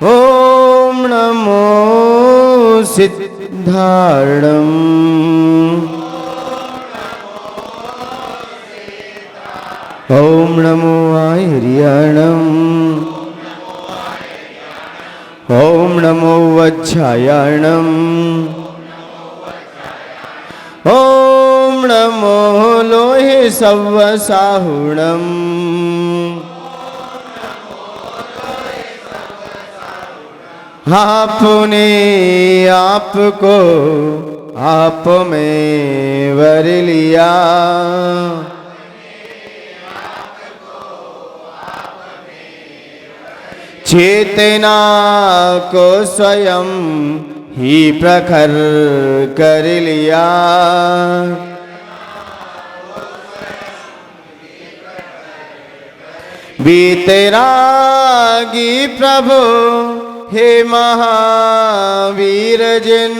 ओम नमो सिद्धार्णम। ओम नमो आयर्याणम। ओम नमो वज्रायणम। ओम नमो लोहे सव्वसाहुणम। आपने आपको आप में वर लिया। चेतना को स्वयं ही प्रखर कर लिया। बीतरागी प्रभु हे महावीर जिन।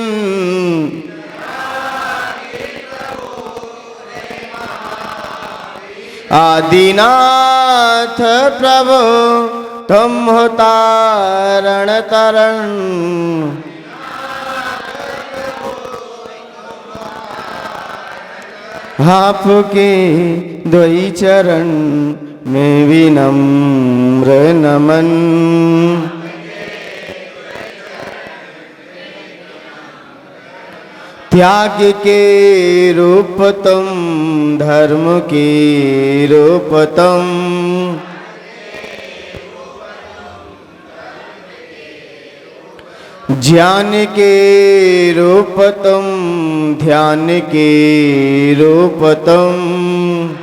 आदिनाथ प्रभु तुम हो तारण तरण। आपके द्वै चरण में विनम्र नमन। त्याग के रूप तुम धर्म के रूप तुम। ज्ञान के रूप तुम ध्यान के रूप तुम।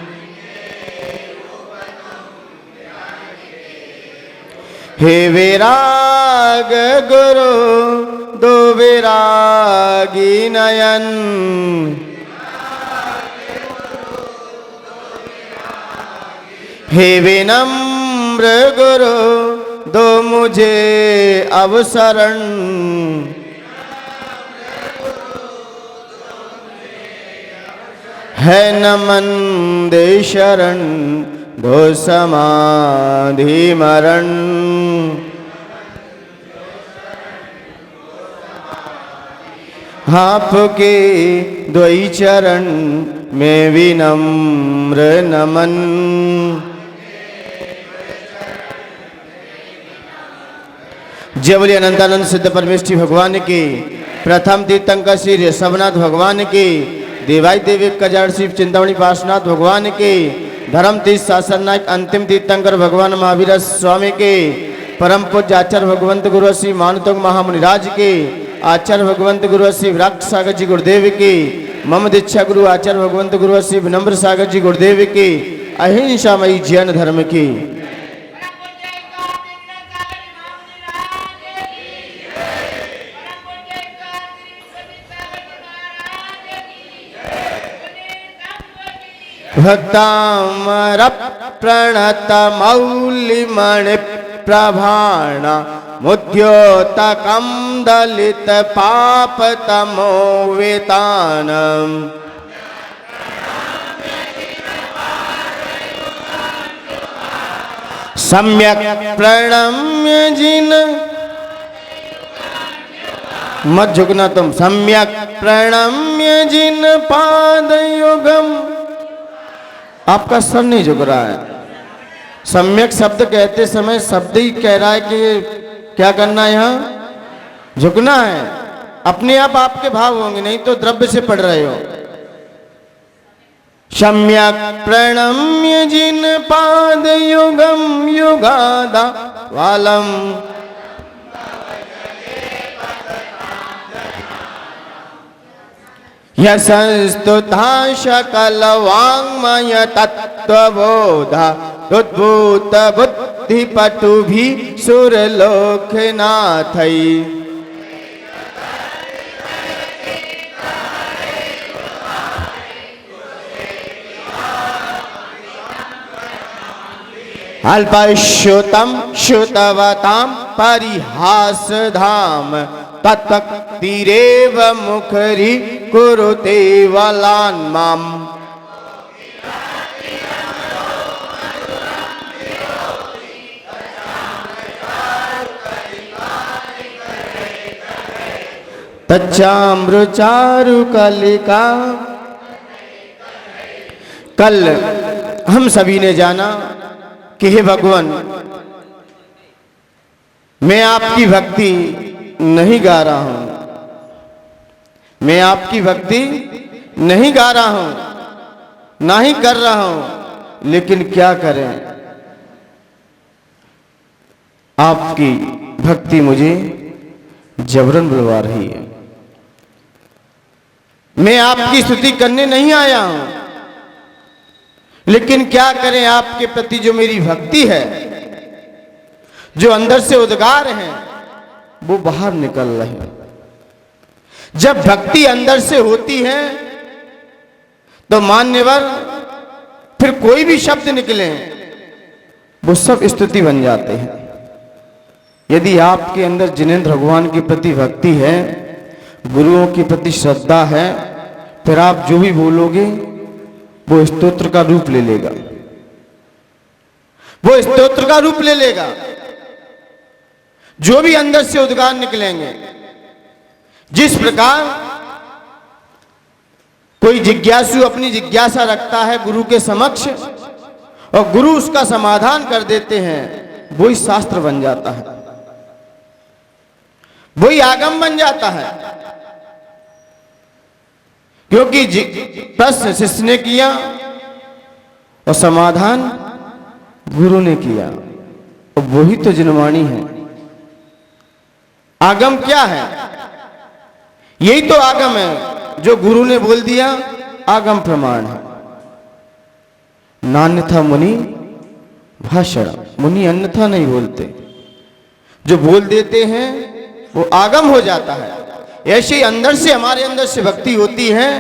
हे विराग गुरु दो विरागी नयन। हे विनम्र गुरु दो मुझे अवसरण। है नमन दे शरण दो समाधि मरण। आपके द्वै चरण में विनम्र नमन। जय बोलिए अनंतानंद सिद्ध परमेष्ठी भगवान की। प्रथम तीर्थंकर श्री ऋषभनाथ भगवान की। देवाई देवी कजाड़ शिव चिंतामणि पार्श्वनाथ भगवान के। धर्म तीर्थ शासन नायक अंतिम तीर्थंकर भगवान महावीर स्वामी के। परम पूज्य आचार्य भगवंत गुरु श्री मानुतोग महामुनिराज के। आचार्य भगवंत गुरु श्री विराट सागर जी गुरुदेव के। मम दीक्षा गुरु आचार्य भगवंत गुरु श्री विनम्र सागर जी गुरुदेव के। अहिंसामयी जैन धर्म की। भक्तामर प्रणत मौलिमणि प्रभाण मुद्योतकं दलित पाप तमो वेतानम। सम्यक प्रणम्य जिन मत झुकना तुम। सम्यक प्रणम्य जिन पाद युगम। आपका सर नहीं झुक रहा है। सम्यक शब्द कहते समय शब्द ही कह रहा है कि क्या करना है, यहाँ झुकना है। अपने आप आपके भाव होंगे, नहीं तो द्रव्य से पढ़ रहे हो। सम्यक प्रणम्य जिन पाद युगम युगादा वालम। यशस्तुता शकल वाङ्मय तत्त्वबोध उद्भूत बुद्धि पटु भी सुरलोकनाथई। अल्पश्रुतं श्रुतवतां परिहास धाम तत्तीरेव मुखरी कुरुते वलान् माम्। तच्चाम्र चारु कलिका। कल हम सभी ने जाना कि हे भगवान, मैं आपकी भक्ति नहीं गा रहा हूं, मैं आपकी भक्ति नहीं गा रहा हूं, ना ही कर रहा हूं, लेकिन क्या करें, आपकी भक्ति मुझे जबरन बुलवा रही है। मैं आपकी स्तुति करने नहीं आया हूं, लेकिन क्या करें, आपके प्रति जो मेरी भक्ति है, जो अंदर से उद्गार हैं, वो बाहर निकल रहे हैं। जब भक्ति अंदर से होती है तो मान्यवर फिर कोई भी शब्द निकले वो सब स्तुति बन जाते हैं। यदि आपके अंदर जिनेंद्र भगवान के प्रति भक्ति है, गुरुओं के प्रति श्रद्धा है, फिर आप जो भी बोलोगे वो स्तोत्र का रूप ले लेगा, वो स्तोत्र का रूप ले लेगा। जो भी अंदर से उद्गार निकलेंगे, जिस प्रकार कोई जिज्ञासु अपनी जिज्ञासा रखता है गुरु के समक्ष और गुरु उसका समाधान कर देते हैं, वही शास्त्र बन जाता है, वही आगम बन जाता है। क्योंकि प्रश्न शिष्य ने किया और समाधान गुरु ने किया, और वही तो जिनवाणी है। आगम क्या है? यही तो आगम है, जो गुरु ने बोल दिया आगम प्रमाण है। नान्यथा मुनि भाषण, मुनि अन्यथा नहीं बोलते, जो बोल देते हैं वो आगम हो जाता है। ऐसे ही अंदर से, हमारे अंदर से भक्ति होती है,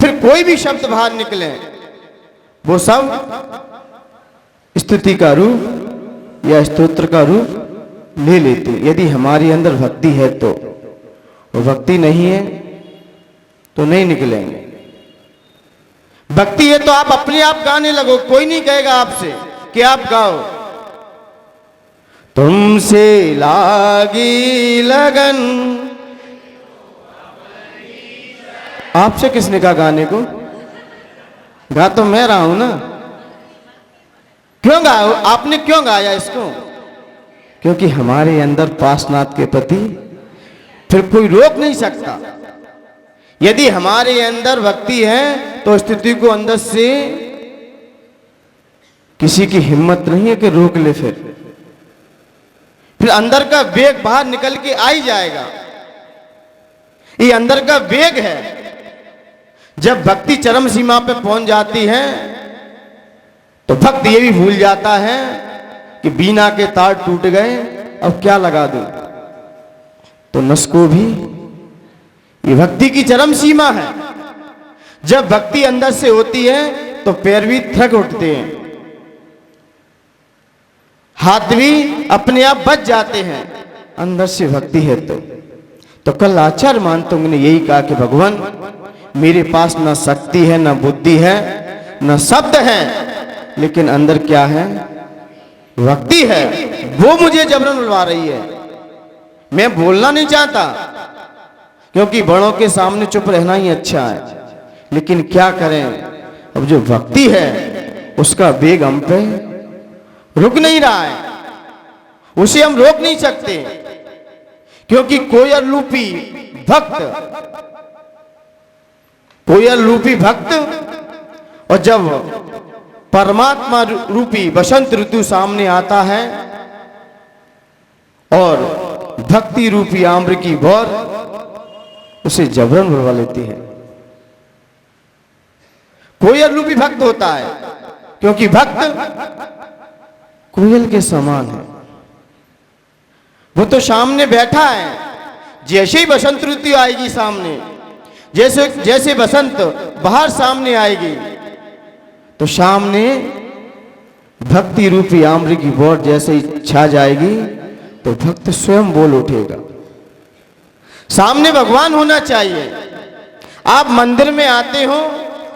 फिर कोई भी शब्द बाहर निकले वो सब स्तुति का रूप या स्तोत्र का रूप ले लेते। यदि हमारे अंदर भक्ति है तो, वो भक्ति नहीं है तो नहीं निकलेंगे। भक्ति है तो आप अपने आप गाने लगो, कोई नहीं कहेगा आपसे कि आप गाओ। तुमसे लागी लगन, आपसे किसने कहा गाने को? गा तो मैं रहा हूं ना। क्यों गाओ? आपने क्यों गाया इसको? क्योंकि हमारे अंदर पासनाथ के प्रति फिर कोई रोक नहीं सकता। यदि हमारे अंदर भक्ति है तो स्थिति को अंदर से किसी की हिम्मत नहीं है कि रोक ले। फिर अंदर का वेग बाहर निकल के आ ही जाएगा। ये अंदर का वेग है। जब भक्ति चरम सीमा पे पहुंच जाती है तो भक्त ये भी भूल जाता है कि बीना के तार टूट गए, अब क्या लगा दूं। तो नस को भी, ये भक्ति की चरम सीमा है। जब भक्ति अंदर से होती है तो पैर भी थक उठते हैं, हाथ भी अपने आप बच जाते हैं, अंदर से भक्ति है तो कल आचार्य मानतुंग ने यही कहा कि भगवान मेरे पास ना शक्ति है, ना बुद्धि है, ना शब्द है, लेकिन अंदर क्या है? भक्ति है। वो मुझे जबरन बुलवा रही है। मैं बोलना नहीं चाहता, क्योंकि बड़ों के सामने चुप रहना ही अच्छा है, लेकिन क्या करें, अब जो भक्ति है उसका वेग हम पे रुक नहीं रहा है, उसे हम रोक नहीं सकते। क्योंकि कोयल रूपी भक्त, कोयल रूपी भक्त, और जब परमात्मा रूपी बसंत ऋतु सामने आता है और भक्ति रूपी आम्र की भौर उसे जबरन बुलवा लेती है। कोयल रूपी भक्त होता है, क्योंकि भक्त कोयल के समान है। वो तो सामने बैठा है, जैसे ही बसंत ऋतु आएगी सामने, जैसे बसंत बाहर सामने आएगी तो सामने भक्ति रूपी आम्र की बौर जैसे ही छा जाएगी तो भक्त स्वयं बोल उठेगा। सामने भगवान होना चाहिए। आप मंदिर में आते हो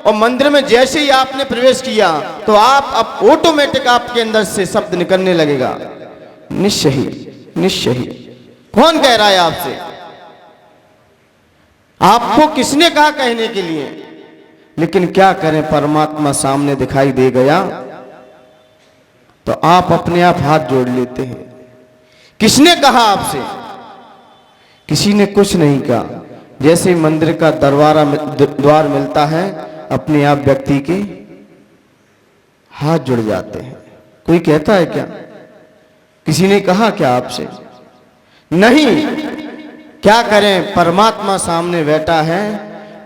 और मंदिर में जैसे ही आपने प्रवेश किया तो आप ऑटोमेटिक आपके अंदर से शब्द निकलने लगेगा, निश्चय ही, निश्चय ही। कौन कह रहा है आपसे? आपको किसने कहा कहने के लिए? लेकिन क्या करें, परमात्मा सामने दिखाई दे गया तो आप अपने आप हाथ जोड़ लेते हैं। किसने कहा आपसे? किसी ने कुछ नहीं कहा। जैसे मंदिर का द्वार मिलता है, अपने आप व्यक्ति के हाथ जुड़ जाते हैं। कोई कहता है क्या? किसी ने कहा क्या आपसे? नहीं। क्या करें, परमात्मा सामने बैठा है,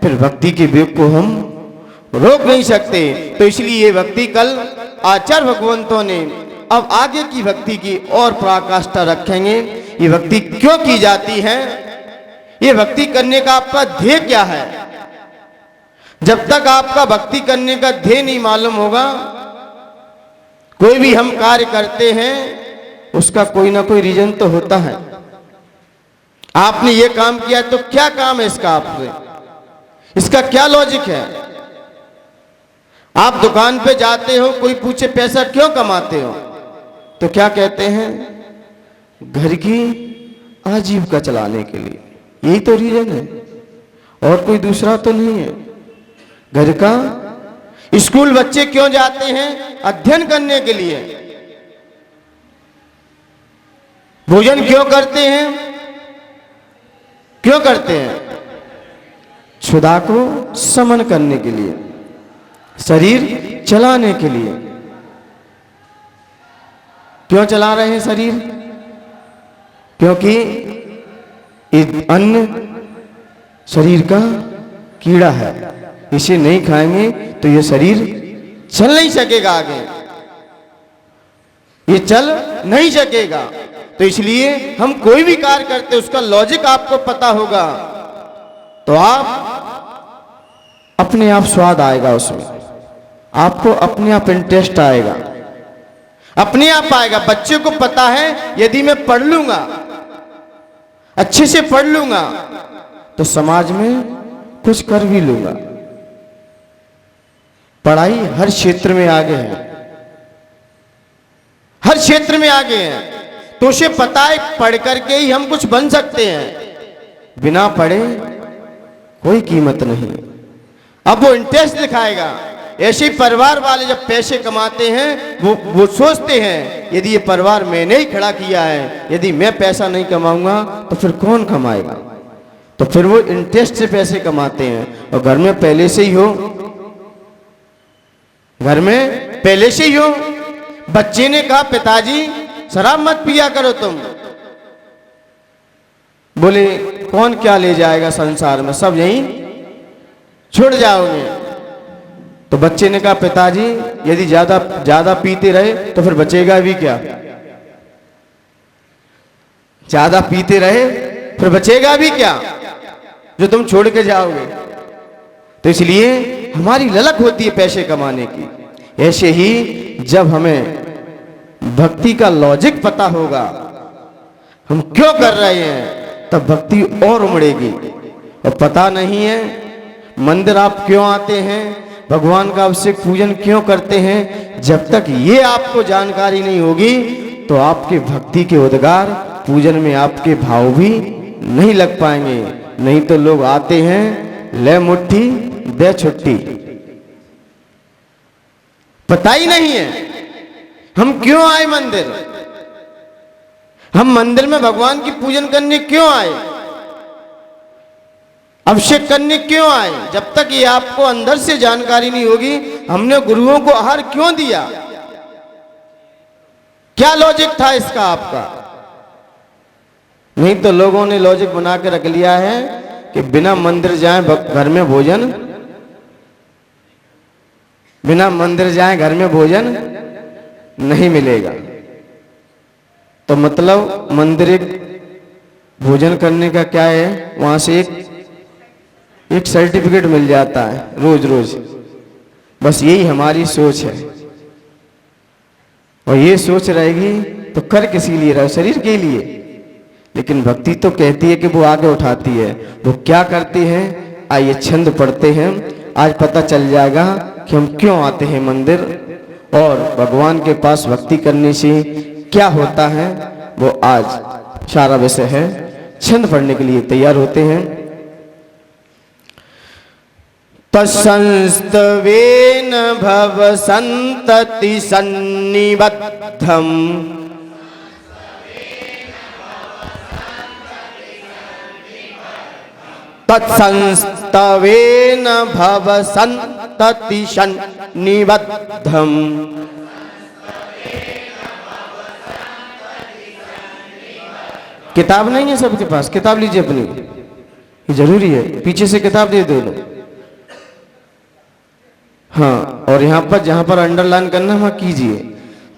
फिर भक्ति के वेग को हम रोक नहीं सकते। तो इसलिए ये भक्ति कल आचार्य भगवंतों ने अब आगे की भक्ति की और पराकाष्ठा रखेंगे। ये भक्ति क्यों की जाती है, ये भक्ति करने का आपका ध्येय क्या है। जब तक आपका भक्ति करने का ध्येय नहीं मालूम होगा, कोई भी हम कार्य करते हैं उसका कोई ना कोई रीजन तो होता है। आपने ये काम किया तो क्या काम है इसका, आपसे इसका क्या लॉजिक है? आप दुकान पे जाते हो, कोई पूछे पैसा क्यों कमाते हो, तो क्या कहते हैं? घर की आजीविका चलाने के लिए। यही तो रीजन है, और कोई दूसरा तो नहीं है। घर का स्कूल बच्चे क्यों जाते हैं? अध्ययन करने के लिए। भोजन क्यों करते हैं? क्यों करते हैं? क्षुधा को शमन करने के लिए, शरीर चलाने के लिए। क्यों चला रहे हैं शरीर? क्योंकि अन्न शरीर का कीड़ा है, इसे नहीं खाएंगे तो ये शरीर चल नहीं सकेगा, आगे ये चल नहीं सकेगा। तो इसलिए हम कोई भी कार्य करते उसका लॉजिक आपको पता होगा तो आप अपने आप स्वाद आएगा उसमें, आपको अपने आप इंटरेस्ट आएगा, अपने आप आएगा। बच्चे को पता है यदि मैं पढ़ लूंगा, अच्छे से पढ़ लूंगा, तो समाज में कुछ कर भी लूंगा। पढ़ाई हर क्षेत्र में आगे है, हर क्षेत्र में आगे है। तो उसे पता है पढ़ करके ही हम कुछ बन सकते हैं, बिना पढ़े कोई कीमत नहीं। अब वो इंटरेस्ट दिखाएगा। ऐसे ही परिवार वाले जब पैसे कमाते हैं वो सोचते हैं यदि ये परिवार मैंने ही खड़ा किया है, यदि मैं पैसा नहीं कमाऊंगा तो फिर कौन कमाएगा। तो फिर वो इंटरेस्ट से पैसे कमाते हैं। और घर में पहले से ही हो, घर में पहले से ही हो। बच्चे ने कहा पिताजी शराब मत पिया करो तुम। बोले कौन क्या ले जाएगा संसार में, सब यहीं छुड़ जाओगे। तो बच्चे ने कहा पिताजी यदि ज्यादा पीते रहे तो फिर बचेगा भी क्या, ज्यादा पीते रहे फिर बचेगा भी क्या जो तुम छोड़ के जाओगे। तो इसलिए हमारी ललक होती है पैसे कमाने की। ऐसे ही जब हमें भक्ति का लॉजिक पता होगा, हम क्यों कर रहे हैं, तब भक्ति और उमड़ेगी। और पता नहीं है मंदिर आप क्यों आते हैं, भगवान का अभिषेक पूजन क्यों करते हैं, जब तक ये आपको जानकारी नहीं होगी तो आपके भक्ति के उद्गार पूजन में आपके भाव भी नहीं लग पाएंगे। नहीं तो लोग आते हैं ले मुट्ठी दे छुट्टी, पता ही नहीं है हम क्यों आए मंदिर। हम मंदिर में भगवान की पूजन करने क्यों आए, अभिषेक करने क्यों आए। जब तक ये आपको अंदर से जानकारी नहीं होगी हमने गुरुओं को आहार क्यों दिया, क्या लॉजिक था इसका आपका। नहीं तो लोगों ने लॉजिक बना के रख लिया है कि बिना मंदिर जाए घर में भोजन, बिना मंदिर जाए घर में भोजन नहीं मिलेगा। तो मतलब मंदिर एक भोजन करने का क्या है, वहां से एक सर्टिफिकेट मिल जाता है रोज रोज। बस यही हमारी सोच है। और ये सोच रहेगी तो कर किसी लिए रहे, शरीर के लिए। लेकिन भक्ति तो कहती है कि वो आगे उठाती है। वो क्या करती है, आइए छंद पढ़ते हैं, आज पता चल जाएगा कि हम क्यों आते हैं मंदिर और भगवान के पास भक्ति करने से क्या होता है। वो आज सारा विषय है। छंद पढ़ने के लिए तैयार होते हैं। तत्संस्तवेन भव संतति सन्निबद्धम् तत्संस्तवेन भव संतति सन्निबद्धम्। किताब नहीं है सबके पास? किताब लीजिए अपनी, ये जरूरी है, पीछे से किताब दे दो। हाँ, और यहाँ पर जहाँ पर अंडरलाइन करना वहाँ कीजिए।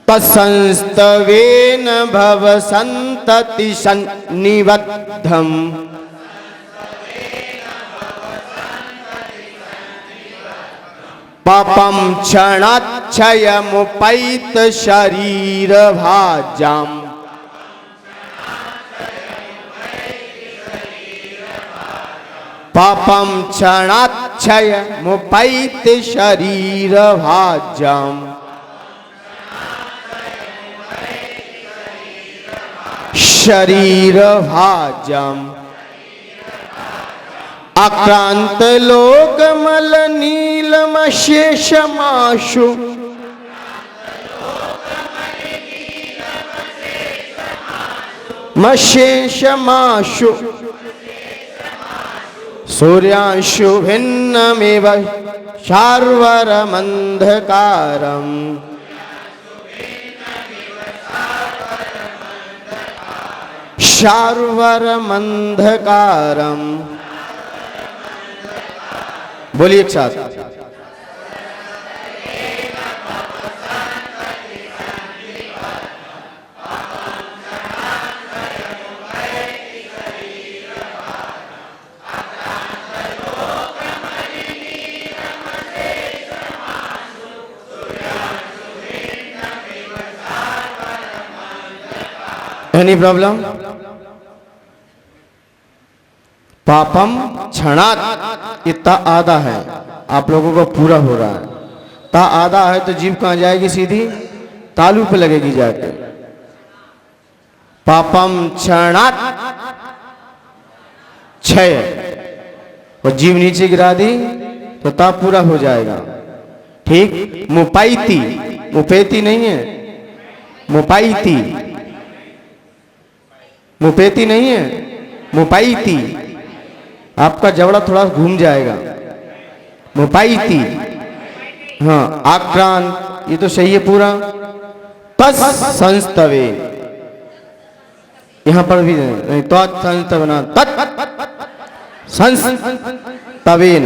तत्संस्तवेन भव संतति सन्निबद्धम् पापम क्षणाक्षयमुपैत शरीर भाजाम् पापम क्षणाक्षयमुपैत शरीर भाजाम् शरीर भाजाम् आक्रांत लोकमल नीलमशेषमाशु मशेषमाशु सूर्यांशु भिन्नमेव शार्वरमन्धकारम् शार्वरमन्धकारम्। बोलिए एक साथ। Any problem? पापम क्षणात, इतना आधा है, आप लोगों को पूरा हो रहा है। ता आधा है तो जीभ कहाँ जाएगी? सीधी तालू पे लगेगी जाके। पापम क्षणात क्षय, और जीभ नीचे गिरा दी तो ता पूरा हो जाएगा। ठीक। मुपाइती, मुपेती नहीं है, मुपाइती, मुपेती नहीं है, मुपाइती। आपका जबड़ा थोड़ा घूम जाएगा। मुपाइती, हाँ। आक्रांत, ये तो सही है पूरा। तस् संस्तवे, यहां पर भी नहीं, तो संस्तवना तत् संस्तवेन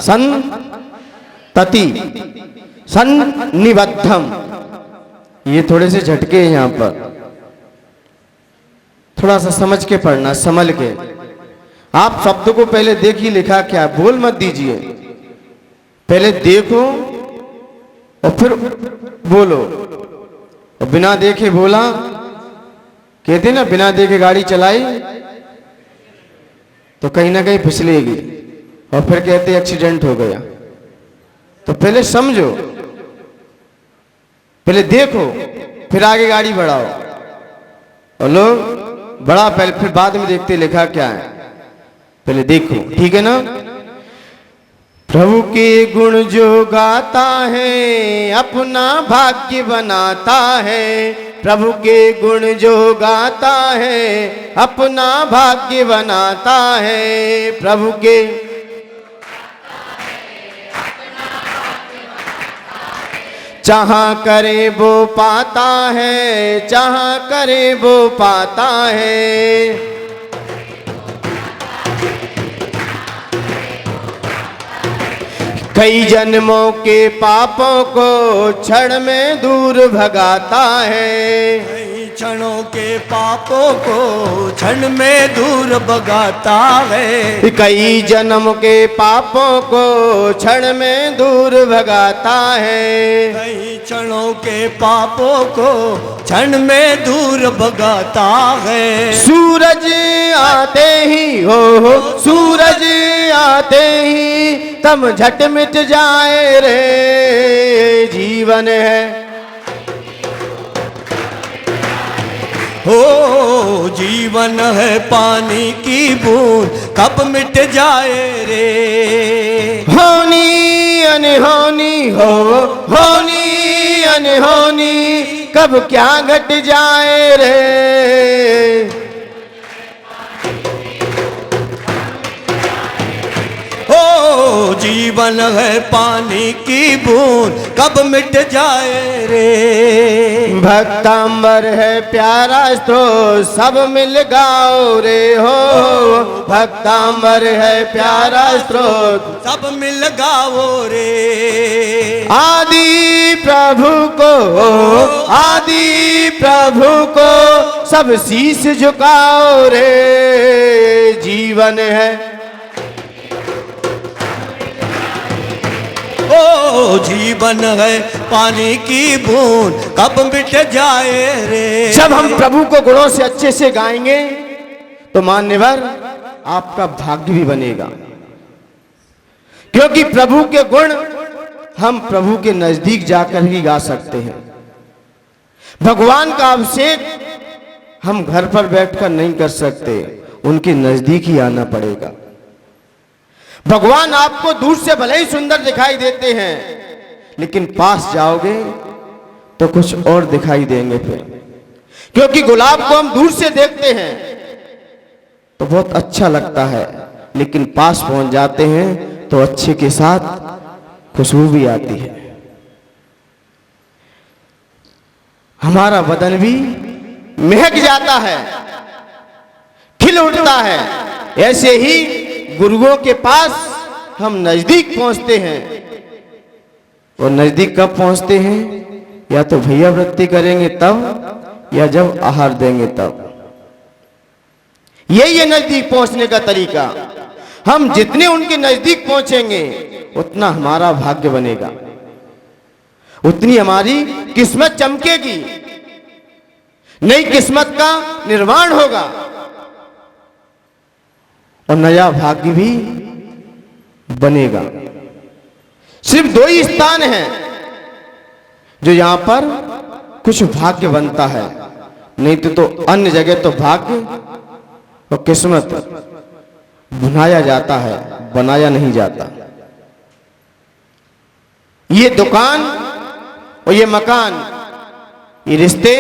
संतति सन्निबद्धम्। ये थोड़े से झटके हैं यहां पर, थोड़ा सा समझ के पढ़ना, संभल के। आप शब्द को पहले देखिए लिखा क्या, बोल मत दीजिए, पहले देखो और फिर बोलो। और बिना देखे बोला, कहते ना बिना देखे गाड़ी चलाई तो कहीं ना कहीं फिसलेगी, और फिर कहते एक्सीडेंट हो गया। तो पहले समझो, पहले देखो, फिर आगे गाड़ी बढ़ाओ। और लोग बड़ा पहले, फिर बाद में देखते लिखा क्या है, पहले देखो। ठीक है ना? प्रभु के गुण जो गाता है अपना भाग्य बनाता है। प्रभु के गुण जो गाता है अपना भाग्य बनाता है। प्रभु के जहाँ करे वो पाता है, जहाँ करे वो पाता है। कई जन्मों के पापों को क्षण में दूर भगाता है। कई क्षणों के पापों को क्षण में दूर भगाता है। कई जन्म के पापों को क्षण में दूर भगाता है। कई क्षणों के पापों को क्षण में दूर भगाता है। सूरज आते ही हो, सूरज आते ही तब झट मिट जाए रे जीवन है। हो जीवन है पानी की बूंद कब मिट जाए रे। होनी अनहोनी हो, होनी अनहोनी कब क्या घट जाए रे। ओ जीवन है पानी की बूंद कब मिट जाए रे। भक्तांबर है प्यारा स्रोत सब मिल गाओ रे हो। भक्तांबर है प्यारा स्रोत सब मिल गाओ रे। आदि प्रभु को, आदि प्रभु को सब शीश झुकाओ रे। जीवन है, ओ जीवन है पानी की बूंद कब मिट जाए रे। जब हम प्रभु को गुणों से अच्छे से गाएंगे तो मान्यवर आपका भाग्य भी बनेगा, क्योंकि प्रभु के गुण हम प्रभु के नजदीक जाकर ही गा सकते हैं। भगवान का अभिषेक हम घर पर बैठकर नहीं कर सकते, उनके नजदीक ही आना पड़ेगा। भगवान आपको दूर से भले ही सुंदर दिखाई देते हैं, लेकिन पास जाओगे तो कुछ और दिखाई देंगे फिर। क्योंकि गुलाब को हम दूर से देखते हैं तो बहुत अच्छा लगता है, लेकिन पास पहुंच जाते हैं तो अच्छे के साथ खुशबू भी आती है। हमारा बदन भी महक जाता है, खिल उठता है। ऐसे ही गुरुओं के पास हम नजदीक पहुंचते हैं। और नजदीक कब पहुंचते हैं? या तो भैया वृत्ति करेंगे तब, या जब आहार देंगे तब। यही है नजदीक पहुंचने का तरीका। हम जितने उनके नजदीक पहुंचेंगे उतना हमारा भाग्य बनेगा, उतनी हमारी किस्मत चमकेगी, नई किस्मत का निर्माण होगा और नया भाग्य भी बनेगा। सिर्फ दो ही स्थान हैं जो यहां पर कुछ भाग्य बनता है, नहीं तो अन्य जगह तो भाग्य और किस्मत बनाया जाता है, बनाया नहीं जाता। ये दुकान और ये मकान, ये रिश्ते,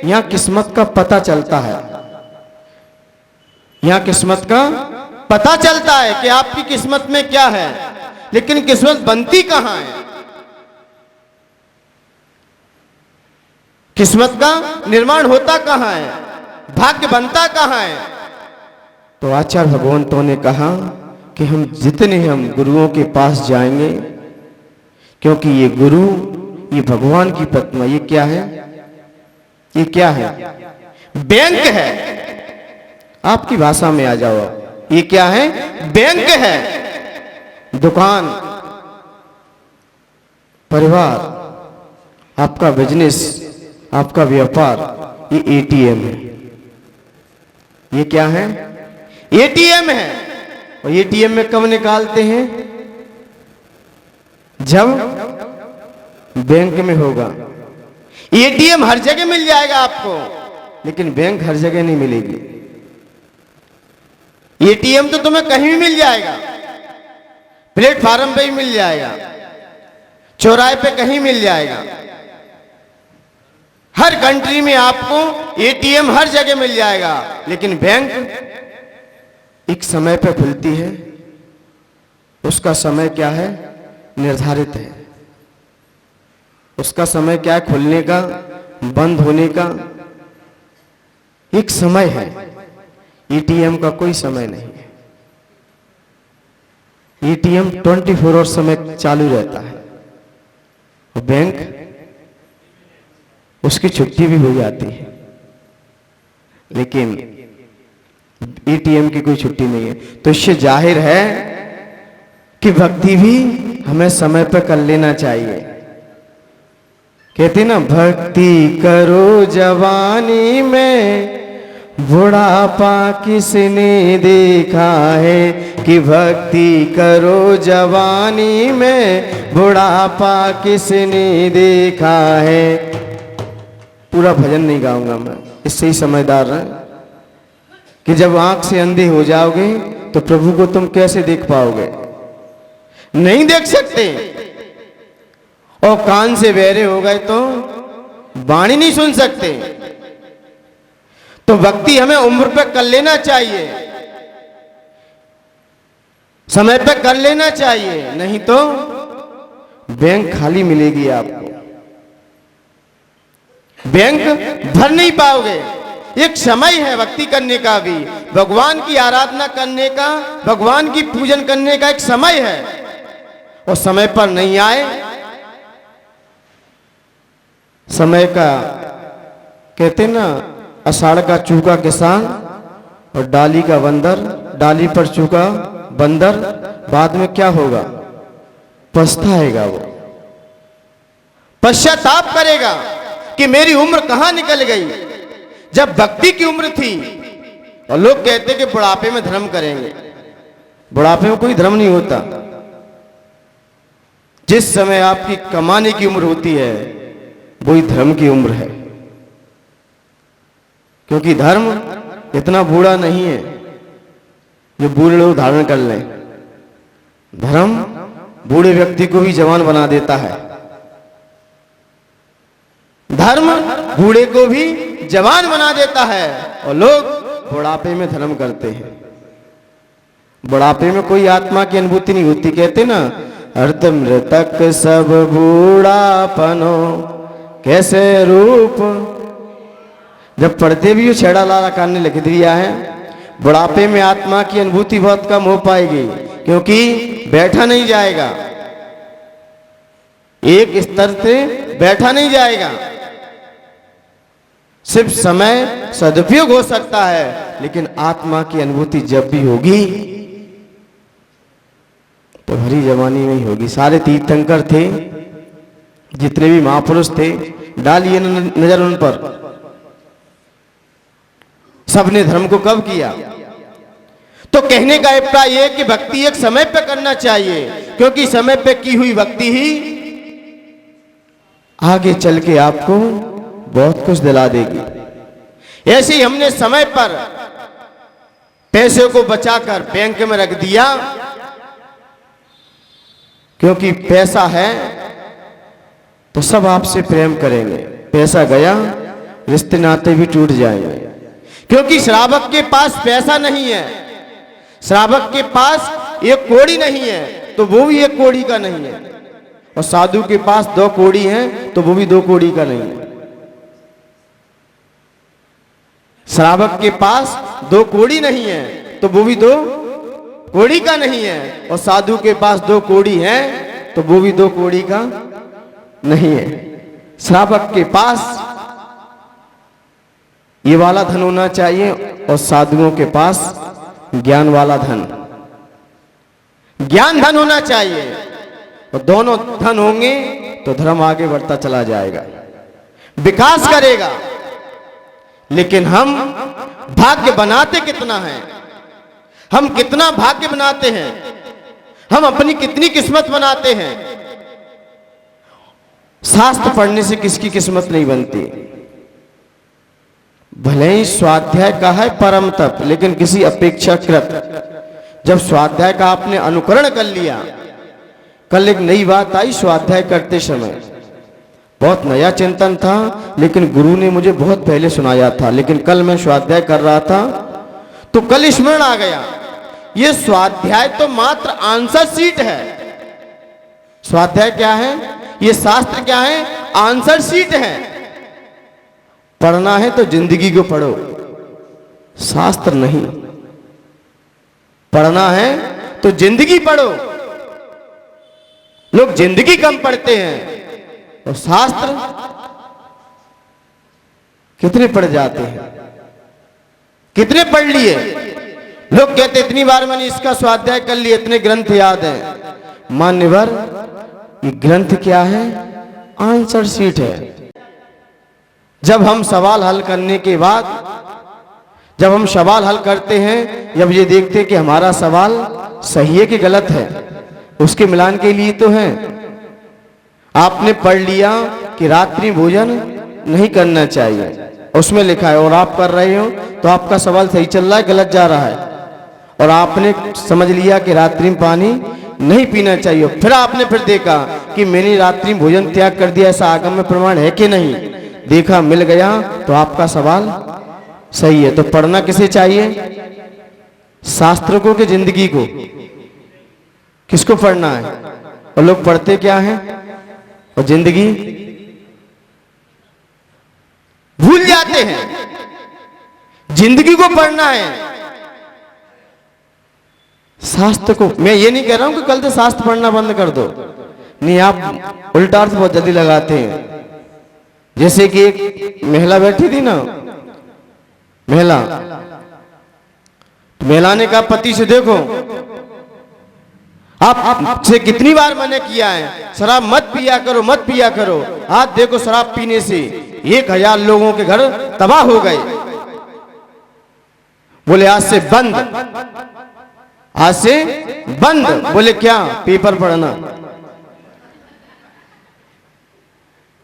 यहां किस्मत का पता चलता है। यहां किस्मत का पता चलता है कि आपकी किस्मत में क्या है, लेकिन किस्मत बनती कहां है? किस्मत का निर्माण होता कहां है? भाग्य बनता कहां है? तो आचार्य भगवंतों ने कहा कि हम जितने हम गुरुओं के पास जाएंगे, क्योंकि ये गुरु, ये भगवान की प्रतिमा, ये क्या है? ये क्या है? बैंक है। आपकी भाषा में आ जाओ, ये क्या है? बैंक है। दुकान, परिवार, आपका बिजनेस, आपका व्यापार, ये एटीएम है। ये क्या है? एटीएम है। और एटीएम में कब निकालते हैं? जब बैंक में होगा। एटीएम हर जगह मिल जाएगा आपको, लेकिन बैंक हर जगह नहीं मिलेगी। एटीएम तो तुम्हें कहीं भी मिल जाएगा, प्लेटफार्म पे ही मिल जाएगा, चौराहे पे कहीं मिल जाएगा। हर कंट्री में आपको एटीएम हर जगह मिल जाएगा, लेकिन बैंक एक समय पे खुलती है। उसका समय क्या है? निर्धारित है। उसका समय क्या है? खुलने का, बंद होने का एक समय है। एटीएम का कोई समय नहीं है। एटीएम 24 आवर समय चालू रहता है। और बैंक, उसकी छुट्टी भी हो जाती है, लेकिन एटीएम की कोई छुट्टी नहीं है। तो इससे जाहिर है कि भक्ति भी हमें समय पर कर लेना चाहिए। कहते ना, भक्ति करो जवानी में, बुढ़ापा किसने देखा है? कि भक्ति करो जवानी में, बुढ़ापा किसने देखा है? पूरा भजन नहीं गाऊंगा मैं, इससे ही समझदार रहे। कि जब आंख से अंधे हो जाओगे तो प्रभु को तुम कैसे देख पाओगे? नहीं देख सकते। और कान से बहरे हो गए तो वाणी नहीं सुन सकते। तो भक्ति हमें उम्र पे कर लेना चाहिए, समय पे कर लेना चाहिए, नहीं तो बैंक खाली मिलेगी आपको, बैंक भर नहीं पाओगे। एक समय है भक्ति करने का भी, भगवान की आराधना करने का, भगवान की पूजन करने का एक समय है। और समय पर नहीं आए, समय का कहते ना, आषाढ़ का चूका किसान और डाली का बंदर, डाली पर चूका बंदर, बाद में क्या होगा? पछताएगा, वो पश्चाताप करेगा कि मेरी उम्र कहां निकल गई। जब भक्ति की उम्र थी, और लोग कहते कि बुढ़ापे में धर्म करेंगे, बुढ़ापे में कोई धर्म नहीं होता। जिस समय आपकी कमाने की उम्र होती है वही धर्म की उम्र है, क्योंकि धर्म इतना बूढ़ा नहीं है जो बूढ़े लोग धारण कर लें। धर्म बूढ़े व्यक्ति को भी जवान बना देता है, धर्म बूढ़े को भी जवान बना देता है। और लोग बुढ़ापे में धर्म करते हैं। बुढ़ापे में कोई आत्मा की अनुभूति नहीं होती। कहते ना, अर्थ मृतक सब बूढ़ापनो कैसे रूप। जब पढ़ते भी हो छेड़ा लाला कान ने लिख दिया है, बुढ़ापे में आत्मा की अनुभूति बहुत कम हो पाएगी, क्योंकि बैठा नहीं जाएगा, एक स्तर से बैठा नहीं जाएगा। सिर्फ समय सदुपयोग हो सकता है, लेकिन आत्मा की अनुभूति जब भी होगी तो भरी जवानी में ही होगी। सारे तीर्थंकर थे, जितने भी महापुरुष थे, डालिए नजर उन पर, सबने धर्म को कब किया? तो कहने का अभिप्राय यह कि भक्ति एक समय पे करना चाहिए, क्योंकि समय पे की हुई भक्ति ही आगे चल के आपको बहुत कुछ दिला देगी। ऐसे ही हमने समय पर पैसे को बचाकर बैंक में रख दिया, क्योंकि पैसा है तो सब आपसे प्रेम करेंगे, पैसा गया रिश्ते नाते भी टूट जाएंगे। क्योंकि श्रावक के पास पैसा नहीं है, श्रावक के पास एक कौड़ी नहीं है तो वो भी एक कौड़ी का नहीं है, और साधु के पास 2 कौड़ी हैं तो वो भी 2 कौड़ी का नहीं है। श्रावक के पास 2 कौड़ी नहीं है तो वो भी 2 कौड़ी का नहीं है, और साधु के पास 2 कौड़ी है तो वो भी 2 कौड़ी का नहीं है। श्रावक के पास ये वाला धन होना चाहिए, और साधुओं के पास ज्ञान वाला धन, ज्ञान धन होना चाहिए। और दोनों धन होंगे तो धर्म आगे बढ़ता चला जाएगा, विकास करेगा। लेकिन हम भाग्य बनाते कितना है, हम कितना भाग्य बनाते हैं, हम अपनी कितनी किस्मत बनाते हैं। शास्त्र पढ़ने से किसकी किस्मत नहीं बनती। भले ही स्वाध्याय का है परम तप, लेकिन किसी अपेक्षाकृत जब स्वाध्याय का आपने अनुकरण कर लिया। कल एक नई बात आई स्वाध्याय करते समय, बहुत नया चिंतन था, लेकिन गुरु ने मुझे बहुत पहले सुनाया था। लेकिन कल मैं स्वाध्याय कर रहा था तो कल स्मरण आ गया, ये स्वाध्याय तो मात्र आंसर शीट है। स्वाध्याय क्या है? ये शास्त्र क्या है? आंसर शीट है। पढ़ना है तो जिंदगी को पढ़ो, शास्त्र नहीं। पढ़ना है तो जिंदगी पढ़ो। लोग जिंदगी कम पढ़ते हैं और शास्त्र कितने पढ़ जाते हैं, कितने पढ़ लिए। लोग कहते इतनी बार मैंने इसका स्वाध्याय कर लिया, इतने ग्रंथ याद हैं। मान्यवर, ये ग्रंथ क्या है? आंसर शीट है। जब हम सवाल हल करने के बाद, जब हम सवाल हल करते हैं, जब ये देखते हैं कि हमारा सवाल सही है कि गलत है, उसके मिलान के लिए तो है। आपने पढ़ लिया कि रात्रि भोजन नहीं करना चाहिए, उसमें लिखा है, और आप कर रहे हो तो आपका सवाल सही चल रहा है, गलत जा रहा है। और आपने समझ लिया कि रात्रि में पानी नहीं पीना चाहिए, फिर आपने फिर देखा कि मैंने रात्रि में भोजन त्याग कर दिया, ऐसा आगम में प्रमाण है कि नहीं, देखा मिल गया, तो आपका सवाल सही है। तो पढ़ना किसे चाहिए? शास्त्र को कि जिंदगी को? किसको पढ़ना है? और लोग पढ़ते क्या हैं और जिंदगी भूल जाते हैं। जिंदगी को पढ़ना है, शास्त्र को। मैं ये नहीं कह रहा हूं कि कल से शास्त्र पढ़ना बंद कर दो, नहीं, आप उल्टा अर्थ बहुत जल्दी लगाते हैं। जैसे कि एक महिला बैठी थी ना, महिला, तो महिला ने कहा पति से, देखो आपसे कितनी बार मैंने किया है शराब मत पिया करो, मत पिया करो, आज देखो शराब पीने से 1000 लोगों के घर तबाह हो गए। बोले आज से बंद, आज से बंद। बोले क्या? पेपर पढ़ना।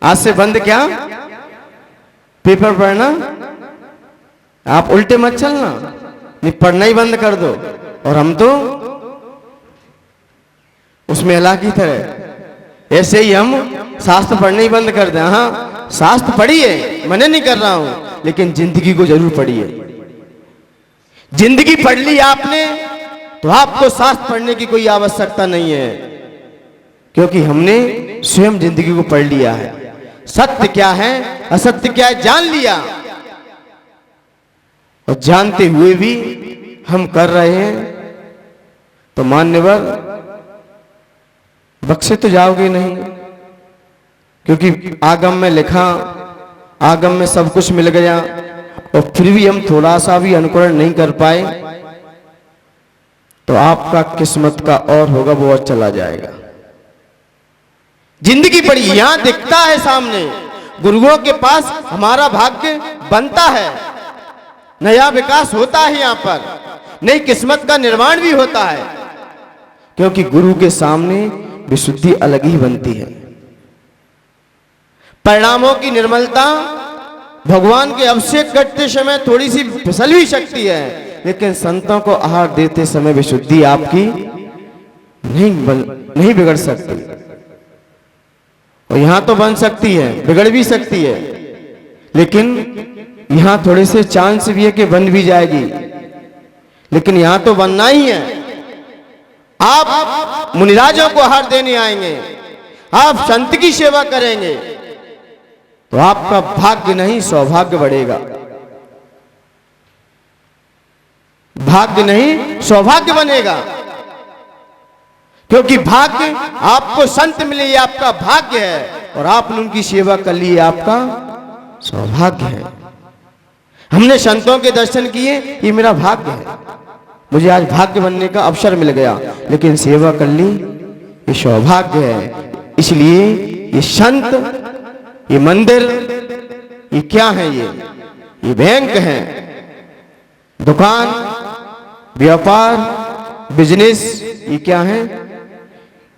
आज से बंद क्या? पेपर पढ़ना। आप उल्टे मत चलना, नहीं पढ़ना ही बंद कर दो। और हम तो उस महिला की तरह ऐसे ही हम शास्त्र पढ़ने ही बंद कर दें। हाँ, शास्त्र पढ़िए, मना नहीं कर रहा हूं, लेकिन जिंदगी को जरूर पढ़िए। जिंदगी पढ़ ली आपने तो आपको शास्त्र पढ़ने की कोई आवश्यकता नहीं है, क्योंकि हमने स्वयं जिंदगी को पढ़ लिया है। सत्य क्या है, असत्य क्या है, जान लिया। और जानते हुए भी हम कर रहे हैं, तो मान्यवर बख्शे तो जाओगे नहीं, क्योंकि आगम में लिखा, आगम में सब कुछ मिल गया, और फिर भी हम थोड़ा सा भी अनुकरण नहीं कर पाए, तो आपका किस्मत का और होगा वो और चला जाएगा। जिंदगी पड़ी, यहां दिखता है सामने, गुरुओं के पास हमारा भाग्य बनता है, नया विकास होता है, यहां पर नई किस्मत का निर्माण भी होता है, क्योंकि गुरु के सामने विशुद्धि अलग ही बनती है। परिणामों की निर्मलता भगवान के अभिषेक करते समय थोड़ी सी फिसल भी सकती है, लेकिन संतों को आहार देते समय विशुद्धि आपकी नहीं बिगड़ सकती। और यहां तो बन सकती है, बिगड़ भी सकती है, लेकिन यहां थोड़े से चांस भी है कि बन भी जाएगी, लेकिन यहां तो बनना ही है। आप मुनिराजों को आहार देने आएंगे, आप संत की सेवा करेंगे, तो आपका भाग्य नहीं सौभाग्य बढ़ेगा। भाग्य नहीं सौभाग्य बनेगा, क्योंकि भाग्य आपको संत मिले ये आपका भाग्य है, और आपने उनकी सेवा कर ली ये आपका सौभाग्य है। हमने संतों के दर्शन किए, ये मेरा भाग्य है, मुझे आज भाग्य बनने का अवसर मिल गया, लेकिन सेवा कर ली ये सौभाग्य है। इसलिए ये संत, ये मंदिर, ये क्या है? ये बैंक है, दुकान, व्यापार, बिजनेस, ये क्या है?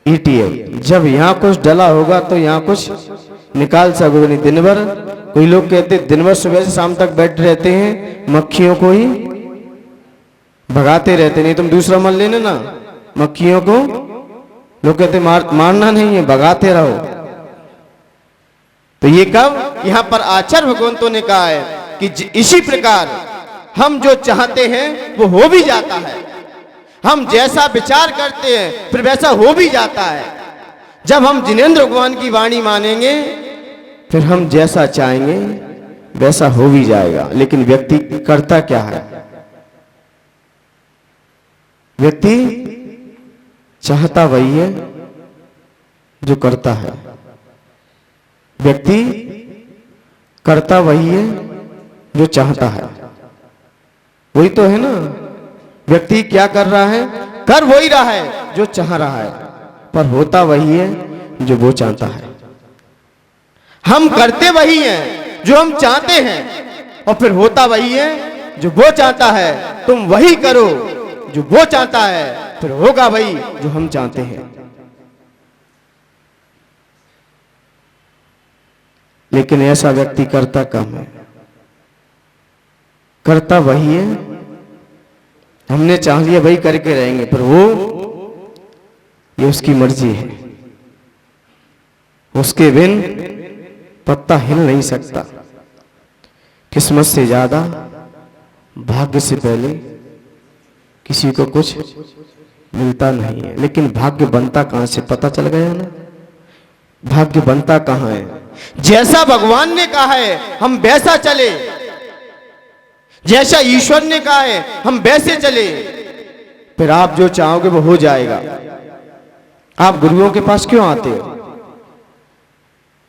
ETM। जब यहाँ कुछ डला होगा तो यहाँ कुछ निकाल सकोगे नहीं। दिन भर कोई लोग कहते दिन भर सुबह से शाम तक बैठे रहते हैं, मक्खियों को ही भगाते रहते, नहीं तुम दूसरा मन लेने ना, मक्खियों को लोग कहते मारना नहीं है, भगाते रहो। तो ये कब? यहां पर आचार्य भगवंतों ने कहा है कि इसी प्रकार हम जो चाहते हैं वो हो भी जाता है, हम जैसा विचार करते हैं फिर वैसा हो भी जाता है। जब हम जिनेंद्र भगवान की वाणी मानेंगे, फिर हम जैसा चाहेंगे वैसा हो भी जाएगा। लेकिन व्यक्ति करता क्या है? व्यक्ति चाहता वही है जो करता है, व्यक्ति करता वही है जो चाहता है। वही तो है ना, व्यक्ति क्या कर रहा है? कर वही रहा है जो चाह रहा है, पर होता वही है जो वो चाहता है। हम करते वही हैं जो हम चाहते हैं, और फिर होता वही है जो वो चाहता है। तुम वही करो जो वो चाहता है, फिर होगा वही जो हम चाहते हैं। लेकिन ऐसा व्यक्ति करता कम है। करता वही है, हमने चाह लिया वही करके रहेंगे, पर वो ये उसकी मर्जी है, उसके बिन पत्ता हिल नहीं सकता। किस्मत से ज्यादा, भाग्य से पहले किसी को कुछ मिलता नहीं है। लेकिन भाग्य बनता कहां से, पता चल गया ना, भाग्य बनता कहां है। जैसा भगवान ने कहा है हम वैसा चले, जैसा ईश्वर ने कहा है हम वैसे चले, फिर आप जो चाहोगे वो हो जाएगा। आप गुरुओं के पास क्यों आते हो?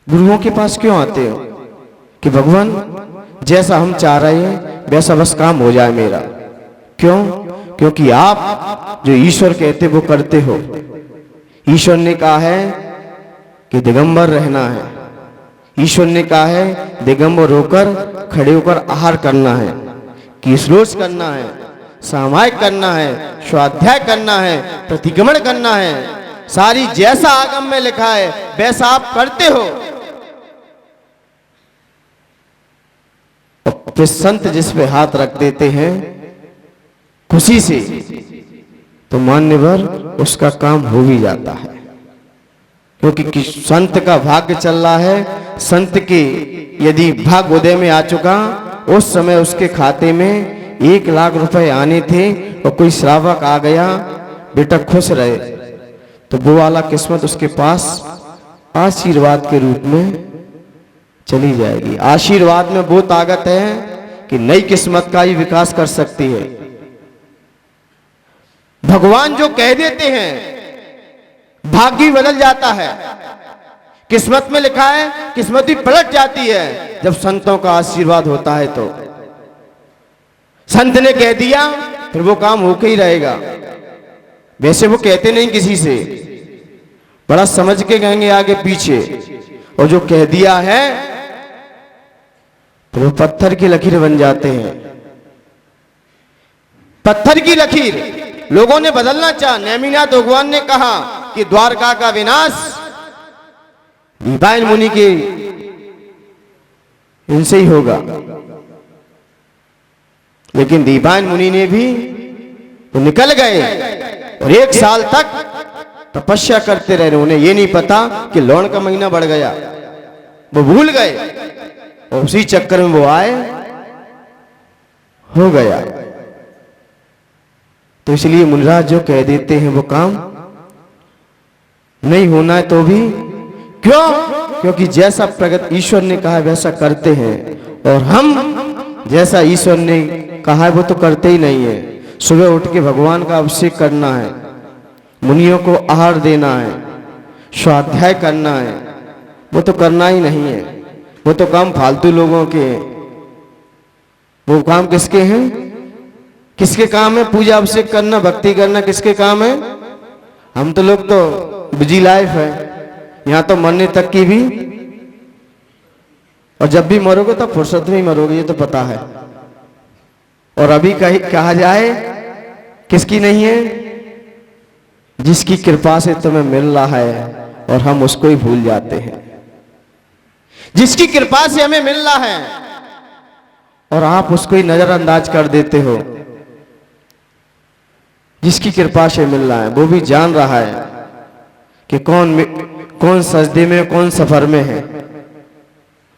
गुरुओं के पास क्यों आते हो? कि भगवान जैसा हम चाह रहे हैं वैसा बस काम हो जाए मेरा। क्यों? क्योंकि आप जो ईश्वर कहते वो करते हो। ईश्वर ने कहा है कि दिगंबर रहना है, ईश्वर ने कहा है दिगंबर होकर खड़े होकर आहार करना है, कीसरोज करना है, सामायिक करना है, स्वाध्याय करना है, प्रतिक्रमण करना है। सारी जैसा आगम में लिखा है वैसा आप करते हो। फिर संत जिस पे हाथ रख देते हैं खुशी से, तो मान्यवर उसका काम हो भी जाता है। क्योंकि संत का भाग्य चल रहा है, संत के यदि भाग्य उदय में आ चुका, उस समय उसके खाते में 1 लाख रुपए आने थे और कोई श्रावक आ गया, बेटा खुश रहे, तो वो वाला किस्मत उसके पास आशीर्वाद के रूप में चली जाएगी। आशीर्वाद में वो ताकत है कि नई किस्मत का ही विकास कर सकती है। भगवान जो कह देते हैं भाग्य बदल जाता है। किस्मत में लिखा है किस्मत भी पलट जाती है जब संतों का आशीर्वाद होता है। तो संत ने कह दिया फिर वो काम होके ही रहेगा। वैसे वो कहते नहीं किसी से, बड़ा समझ के कहेंगे आगे पीछे, और जो कह दिया है तो वो पत्थर की लकीर बन जाते हैं। पत्थर की लकीर लोगों ने बदलना चाहा। नेमिनाथ भगवान ने कहा कि द्वारका का विनाश दीपायन मुनि के इनसे ही होगा, लेकिन दीपायन मुनि ने भी तो निकल गए और 1 साल तक तपस्या करते रहे। उन्हें ये नहीं पता कि लौण का महीना बढ़ गया, वो भूल गए और उसी चक्कर में वो आए, हो गया। तो इसलिए मुनिराज जो कह देते हैं वो काम नहीं होना है तो भी क्यों? क्योंकि जैसा प्रगत ईश्वर ने कहा है वैसा करते हैं, और हम जैसा ईश्वर ने कहा है वो तो करते ही नहीं है। सुबह उठ के भगवान का अभिषेक करना है, मुनियों को आहार देना है, स्वाध्याय करना है, वो तो करना ही नहीं है। वो तो काम फालतू लोगों के हैं। वो काम किसके हैं? किसके काम है? पूजा अभिषेक करना, भक्ति करना किसके काम है? हम तो लोग तो बिजी लाइफ है, यहां तो मरने तक की भी, और जब भी मरोगे तो फुर्सत में ही मरोगे, ये तो पता है। और अभी कहा जाए किसकी नहीं है? जिसकी कृपा से तुम्हें मिल रहा है और हम उसको ही भूल जाते हैं। जिसकी कृपा से हमें मिल रहा है और आप उसको ही नजरअंदाज कर देते हो। जिसकी कृपा से मिल रहा है वो भी जान रहा है कि कौन सजदे में, कौन सफर में है,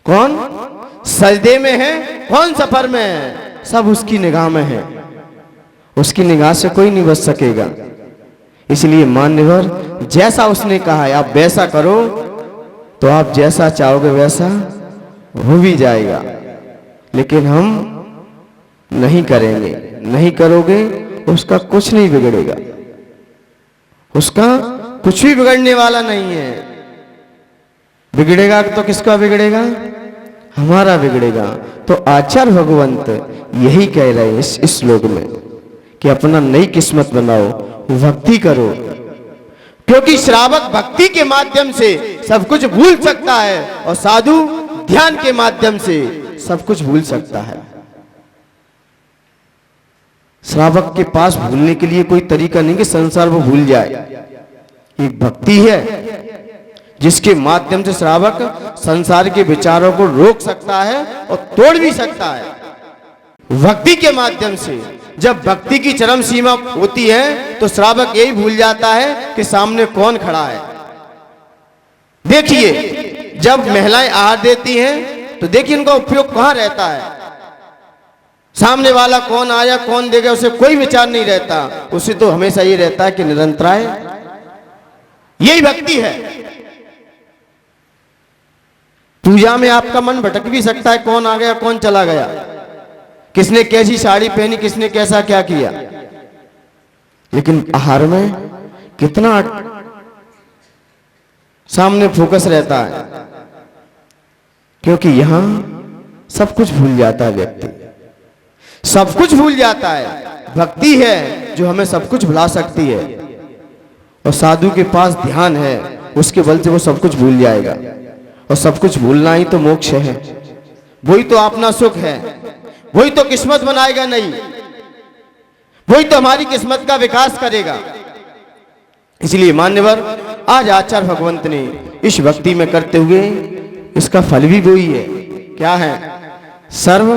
कौन सजदे में है, कौन सफर में है, सब उसकी निगाह में है। उसकी निगाह से कोई नहीं बच सकेगा। इसलिए मान्यवर जैसा उसने कहा है आप वैसा करो, तो आप जैसा चाहोगे वैसा हो भी जाएगा। लेकिन हम नहीं करेंगे, नहीं करोगे उसका कुछ नहीं बिगड़ेगा, उसका कुछ भी बिगड़ने वाला नहीं है। बिगड़ेगा तो किसका बिगड़ेगा? हमारा बिगड़ेगा। तो आचार्य भगवंत यही कह रहे हैं इस श्लोक में कि अपना नई किस्मत बनाओ, भक्ति करो। क्योंकि श्रावक भक्ति के माध्यम से सब कुछ भूल सकता है और साधु ध्यान के माध्यम से सब कुछ भूल सकता है। श्रावक के पास भूलने के लिए कोई तरीका नहीं कि संसार वो भूल जाए। एक भक्ति है जिसके माध्यम से श्रावक संसार के विचारों को रोक सकता है और तोड़ भी सकता है। भक्ति के माध्यम से। जब भक्ति की चरम सीमा होती है तो श्रावक यही भूल जाता है कि सामने कौन खड़ा है। देखिए, जब महिलाएं आहार देती हैं तो देखिए उनका उपयोग कहां रहता है। सामने वाला कौन आया कौन देगा उसे कोई विचार नहीं रहता, उसे तो हमेशा ये रहता है कि निरंतराय। यही भक्ति है। पूजा में आपका मन भटक भी सकता है, कौन आ गया कौन चला गया, किसने कैसी साड़ी पहनी, किसने कैसा क्या किया, लेकिन आहार में कितना सामने फोकस रहता है, क्योंकि यहां सब कुछ भूल जाता है व्यक्ति, सब कुछ भूल जाता है। भक्ति है जो हमें सब कुछ भुला सकती है, और साधु के पास ध्यान है, उसके बल से वो सब कुछ भूल जाएगा। और सब कुछ भूलना ही तो मोक्ष है, वही तो अपना सुख है, वही तो किस्मत बनाएगा। नहीं, वही तो हमारी किस्मत का विकास करेगा। इसलिए मान्यवर, आज आचार्य भगवंत ने इस भक्ति में करते हुए इसका फल भी वही है। क्या है? सर्व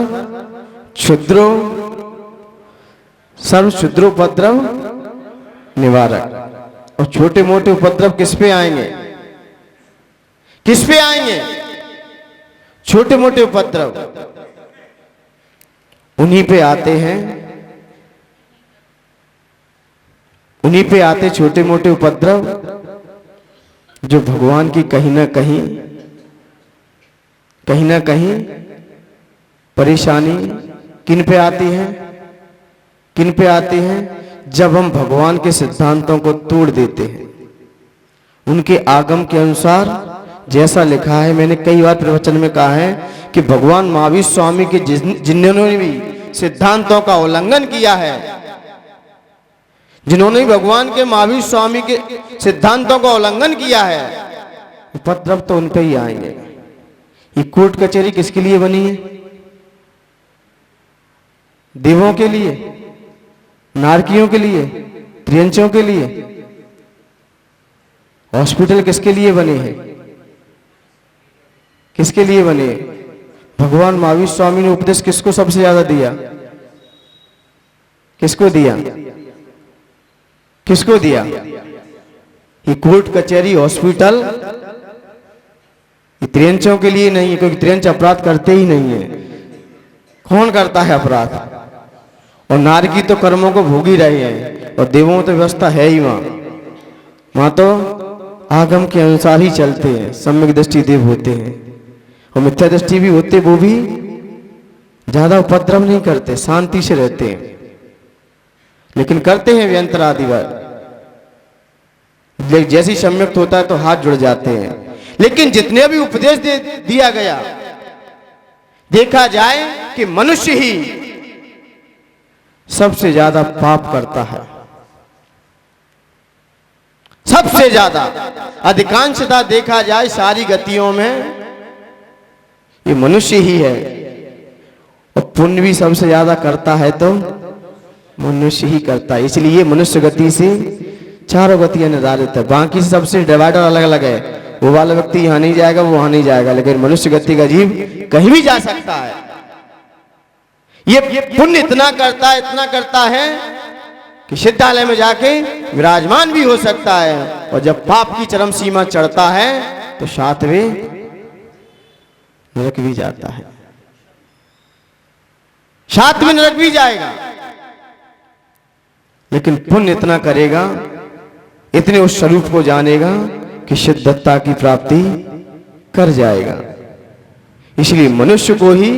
क्षुद्रोपद्रव निवारक। और छोटे मोटे उपद्रव किस पे आएंगे? किस पे आएंगे? छोटे मोटे उपद्रव उन्हीं पे आते हैं, उन्हीं पे आते छोटे मोटे उपद्रव जो भगवान की कहीं ना कहीं परेशानी किन पे आती है? किन पे आती है? जब हम भगवान के सिद्धांतों को तोड़ देते हैं, उनके आगम के अनुसार। जैसा लिखा है, मैंने कई बार प्रवचन में कहा है कि भगवान महावीर स्वामी के जिन्होंने भी सिद्धांतों का उल्लंघन किया है, जिन्होंने भगवान के महावीर स्वामी के सिद्धांतों का उल्लंघन किया है, उपद्रव तो उन पे ही आएंगे। ये कोर्ट कचहरी किसके लिए बनी है? देवों के लिए, नारकियों के लिए, त्रियंचों के लिए। हॉस्पिटल किसके लिए बने हैं? किसके लिए बने? भगवान महावीर स्वामी ने उपदेश किसको सबसे ज्यादा दिया? किसको दिया? किसको दिया? ये कोर्ट कचहरी हॉस्पिटल ये त्रियंचों के लिए नहीं है, क्योंकि त्रियंच अपराध करते ही नहीं है। कौन करता है अपराध? और नारकी तो कर्मों को भोग ही रहे हैं, और देवों तो व्यवस्था है ही वहां तो आगम के अनुसार ही चलते हैं। सम्यक दृष्टि देव होते हैं, और मिथ्या दृष्टि भी होते, वो भी ज्यादा उपद्रव नहीं करते, शांति से रहते हैं, लेकिन करते हैं व्यंतरादिवाद। जैसी सम्यक्त होता है तो हाथ जुड़ जाते हैं। लेकिन जितने भी उपदेश दिया गया, देखा जाए कि मनुष्य ही सबसे ज्यादा पाप करता है, सबसे ज्यादा। अधिकांशतः देखा जाए सारी गतियों में ये मनुष्य ही है, और पुण्य भी सबसे ज्यादा करता है तो मनुष्य ही करता है। इसलिए ये मनुष्य गति से चारों गतियां निर्धारित है, बाकी सबसे डिवाइडर अलग अलग है। वो वाला व्यक्ति यहां नहीं जाएगा, वो वहां नहीं जाएगा, लेकिन मनुष्य गति का जीव कहीं भी जा सकता है। ये पुण्य इतना करता है कि सिद्धालय में जाके विराजमान भी हो सकता है, और जब पाप की चरम सीमा चढ़ता है तो सातवें नरक भी जाता है, सातवें नरक भी जाएगा। लेकिन पुण्य इतना करेगा, इतने उस स्वरूप को जानेगा कि सिद्धता की प्राप्ति कर जाएगा। इसलिए मनुष्य को ही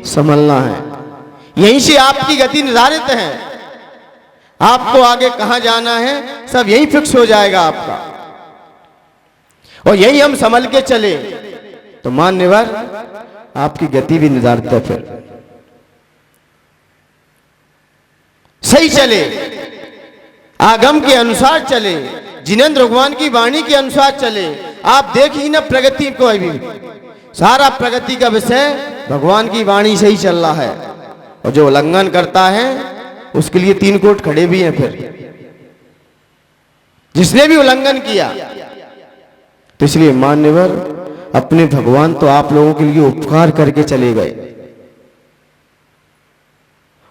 संभलना है। यहीं से आपकी गति निर्धारित है, आपको आगे कहां जाना है सब यही फिक्स हो जाएगा आपका, और यही हम संभल के चले तो मान्यवर आपकी गति भी निर्धारित है। फिर सही चले, आगम के अनुसार चले, जिनेंद्र भगवान की वाणी के अनुसार चले। आप देखिए ना प्रगति को, अभी सारा प्रगति का विषय भगवान की वाणी से ही चल रहा है, और जो उल्लंघन करता है उसके लिए 3 कोर्ट खड़े भी हैं। फिर जिसने भी उल्लंघन किया, तो इसलिए मान्यवर अपने भगवान तो आप लोगों के लिए उपकार करके चले गए,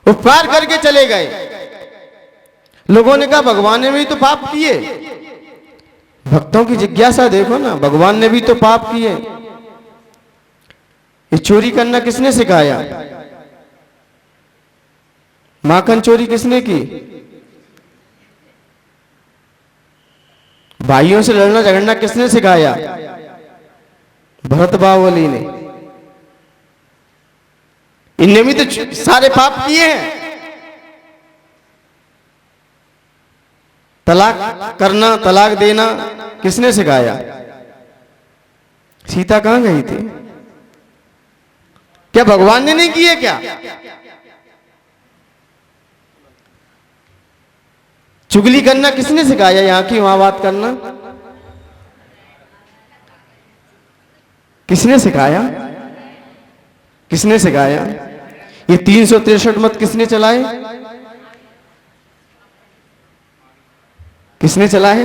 उपकार करके चले गए। लोगों ने कहा भगवान ने भी तो पाप किए। भक्तों की जिज्ञासा देखो ना, भगवान ने भी तो पाप किए। ये चोरी करना किसने सिखाया? माखन चोरी किसने की? भाइयों से लड़ना झगड़ना किसने सिखाया? भरत बाहुबली ने। इनने भी तो सारे पाप किए हैं। तलाक करना, तलाक देना किसने सिखाया? सीता कहां गई थी? क्या भगवान ने नहीं किए क्या? चुगली करना किसने सिखाया? यहां की वहां बात करना किसने सिखाया? किसने सिखाया? ये 363 मत किसने चलाए? किसने चलाए?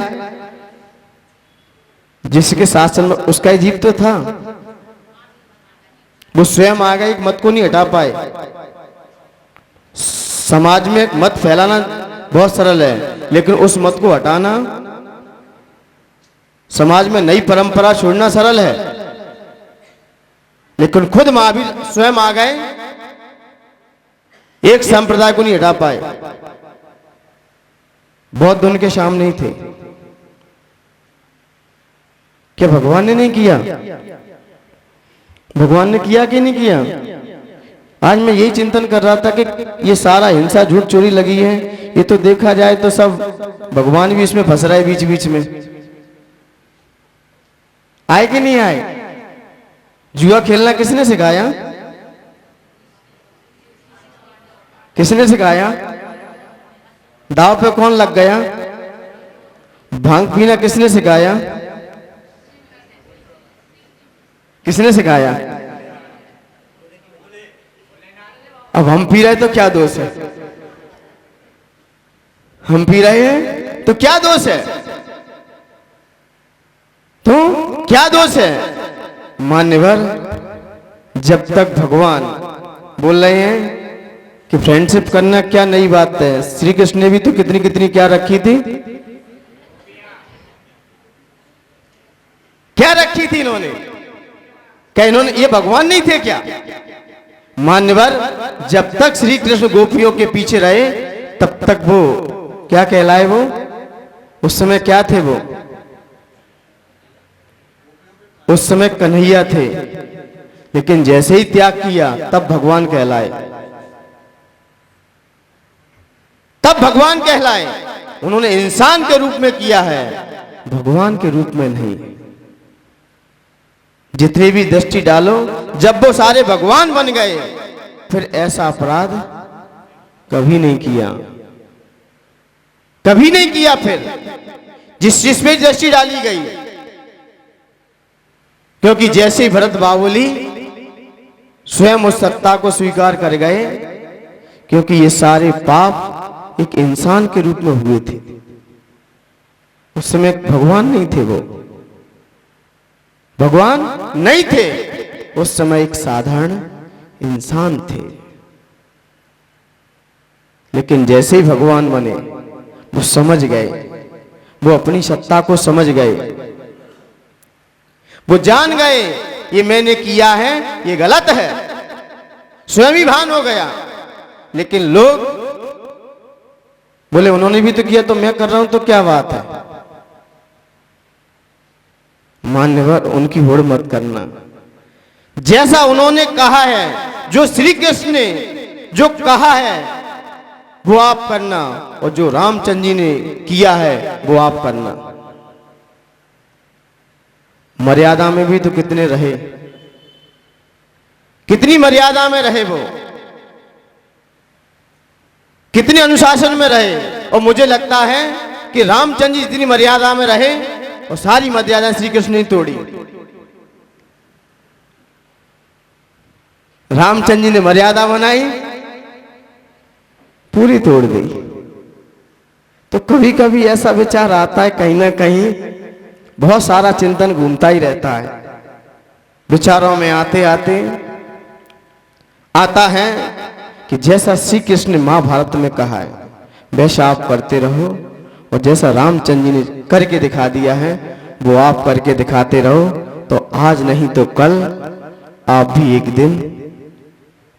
जिसके शासन में उसका ही जीव तो था। वो स्वयं आ गए, एक मत को नहीं हटा पाए। समाज में एक मत फैलाना बहुत सरल है, लेकिन उस मत को हटाना, समाज में नई परंपरा छोड़ना सरल है। लेकिन खुद महावीर स्वयं आ गए, एक संप्रदाय को नहीं हटा पाए। बौद्ध उनके सामने ही थे। क्या भगवान ने नहीं किया? भगवान ने किया कि नहीं किया? आज मैं यही चिंतन कर रहा था कि ये सारा हिंसा झूठ चोरी लगी है, ये तो देखा जाए तो सब भगवान भी इसमें फंस रहा है बीच बीच में। आए कि नहीं आए? जुआ खेलना किसने सिखाया? किसने सिखाया? दाव पे कौन लग गया? भांग पीना किसने सिखाया? किसने सिखाया? अब हम पी रहे तो क्या दोष है? हम पी रहे हैं तो क्या दोष है? तो क्या दोष है? मान्यवर, जब तक भगवान बोल रहे हैं कि फ्रेंडशिप करना क्या नई बात है। श्री कृष्ण ने भी तो कितनी कितनी क्या रखी थी? क्या रखी थी इन्होंने? क्या इन्होंने, ये भगवान नहीं थे क्या? मान्यवर, जब तक श्री कृष्ण गोपियों के पीछे रहे तब तक वो क्या कहलाए? वो उस समय क्या थे? वो उस समय कन्हैया थे। लेकिन जैसे ही त्याग किया तब भगवान कहलाए। तब भगवान कहलाए। उन्होंने इंसान के रूप में किया है, भगवान के रूप में नहीं। जितनी भी दृष्टि डालो, जब वो सारे भगवान बन गए फिर ऐसा अपराध कभी नहीं किया, कभी नहीं किया। फिर जिसमें दृष्टि डाली गई, क्योंकि जैसे ही भरत बाहुबली स्वयं उस सत्ता को स्वीकार कर गए, क्योंकि ये सारे पाप एक इंसान के रूप में हुए थे। उस समय भगवान नहीं थे, वो भगवान नहीं थे। उस समय एक साधारण इंसान थे। लेकिन जैसे ही भगवान बने वो समझ गए, वो अपनी सत्ता को समझ गए, वो जान गए ये मैंने किया है ये गलत है, स्वयं ही भान हो गया। लेकिन लोग बोले उन्होंने भी तो किया तो मैं कर रहा हूं तो क्या बात है। मान्यवर, उनकी होड़ मत करना। जैसा उन्होंने कहा है, जो श्री कृष्ण ने जो कहा है वो आप करना, और जो रामचंद्र जी ने किया है वो आप करना। मर्यादा में भी तो कितने रहे, कितनी मर्यादा में रहे, वो कितने अनुशासन में रहे। और मुझे लगता है कि रामचंद्र जी इतनी मर्यादा में रहे और सारी मर्यादा श्री कृष्ण ने तोड़ी। रामचंद्र जी ने मर्यादा बनाई, पूरी तोड़ दी। तो कभी कभी ऐसा विचार आता है, कहीं ना कहीं बहुत सारा चिंतन घूमता ही रहता है विचारों में। आते आते आता है कि जैसा श्री कृष्ण ने महाभारत में कहा है वैसा आप करते रहो, और जैसा रामचंद्र जी ने करके दिखा दिया है वो आप करके दिखाते रहो, तो आज नहीं तो कल आप भी एक दिन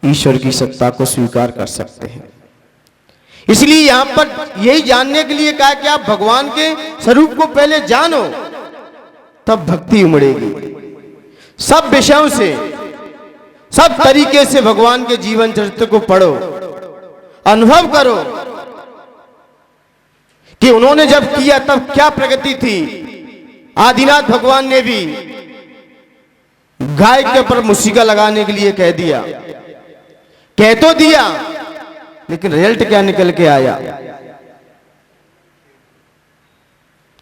ईश्वर की सत्ता को स्वीकार कर सकते हैं। इसलिए यहां पर यही जानने के लिए कहा कि आप भगवान के स्वरूप को पहले जानो, तब भक्ति उमड़ेगी। सब विषयों से, सब तरीके से भगवान के जीवन चरित्र को पढ़ो, अनुभव करो कि उन्होंने जब किया तब क्या प्रगति थी। आदिनाथ भगवान ने भी गाय के ऊपर मुसीका लगाने के लिए कह दिया, कह तो दिया, लेकिन रिजल्ट क्या निकल के आया?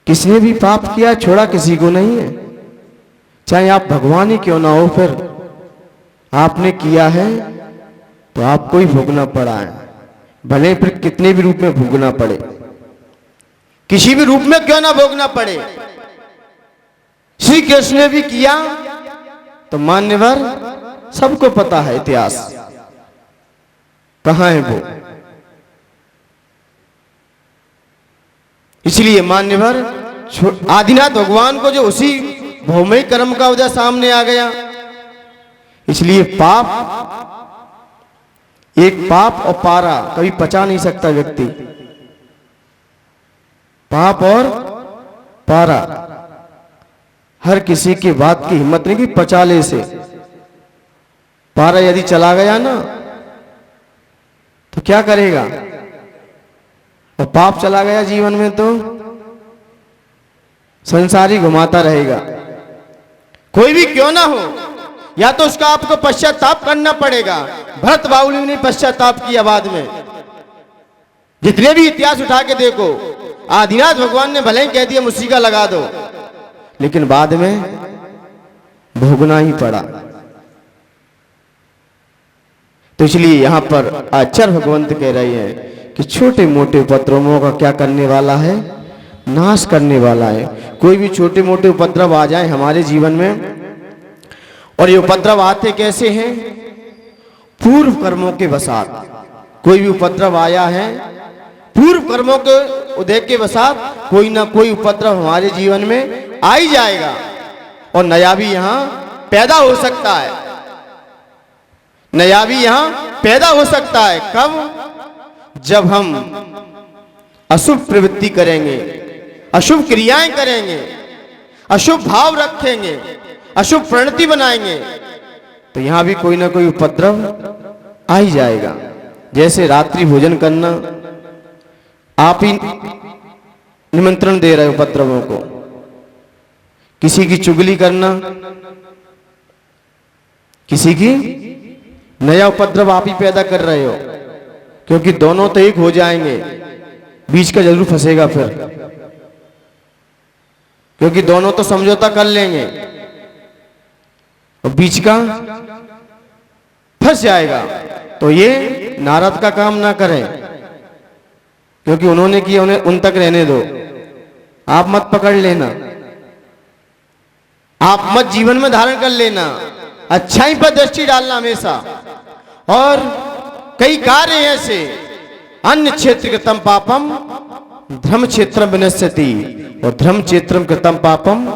किसने भी पाप किया छोड़ा किसी को नहीं है, चाहे आप भगवान ही क्यों ना हो, फिर आपने किया है तो आपको ही भोगना पड़ा है, भले फिर कितने भी रूप में भोगना पड़े, किसी भी रूप में क्यों ना भोगना पड़े। श्री कृष्ण ने भी किया तो मान्यवर सबको पता है इतिहास, कहां है वो। इसलिए मान्यवर आदिनाथ भगवान को जो उसी भौमिक कर्म का उदय सामने आ गया, इसलिए पाप, एक पाप और पारा कभी पचा नहीं सकता व्यक्ति। पाप और पारा हर किसी की बात की हिम्मत नहीं कि पचा ले से। पारा यदि चला गया ना तो क्या करेगा, और पाप चला गया जीवन में तो संसारी घुमाता रहेगा। कोई भी क्यों ना हो, या तो उसका आपको पश्चाताप करना पड़ेगा। भरत बाहुली ने पश्चाताप किया बाद में। जितने भी इतिहास उठा के देखो, आदिनाथ भगवान ने भले ही कह दिया मुसीका लगा दो, लेकिन बाद में भोगना ही पड़ा। तो इसलिए यहां पर आचार्य भगवंत कह रहे हैं कि छोटे मोटे उपद्रवों का क्या करने वाला है, नाश करने वाला है। कोई भी छोटे मोटे उपद्रव आ जाए हमारे जीवन में, और ये उपद्रव आते कैसे हैं? पूर्व कर्मों के वसात। कोई भी उपद्रव आया है पूर्व कर्मों के उदय के वसात, कोई ना कोई उपद्रव हमारे जीवन में आ ही जाएगा, और नया भी यहां पैदा हो सकता है। नया भी यहां पैदा हो सकता है। कब? जब हम अशुभ प्रवृत्ति करेंगे, अशुभ क्रियाएं करेंगे, अशुभ भाव रखेंगे, अशुभ प्रणति बनाएंगे, तो यहां भी कोई ना कोई उपद्रव आ ही जाएगा। जैसे रात्रि भोजन करना, आप ही निमंत्रण दे रहे हो उपद्रवों को। किसी की चुगली करना, किसी की नया उपद्रव आप ही पैदा कर रहे हो, क्योंकि दोनों तो एक हो जाएंगे, बीच का जरूर फंसेगा फिर, क्योंकि दोनों तो समझौता कर लेंगे और बीच का फंस जाएगा। तो ये नारद का काम ना करें, क्योंकि उन्होंने किया, उन्हें उन तक रहने दो, आप मत पकड़ लेना, आप मत जीवन में धारण कर लेना, अच्छाई पर दृष्टि डालना हमेशा। और कई कार्य ऐसे, अन्य क्षेत्र कृतम पापम धर्म क्षेत्रम विनश्यति, और धर्म क्षेत्रम कृतम पापम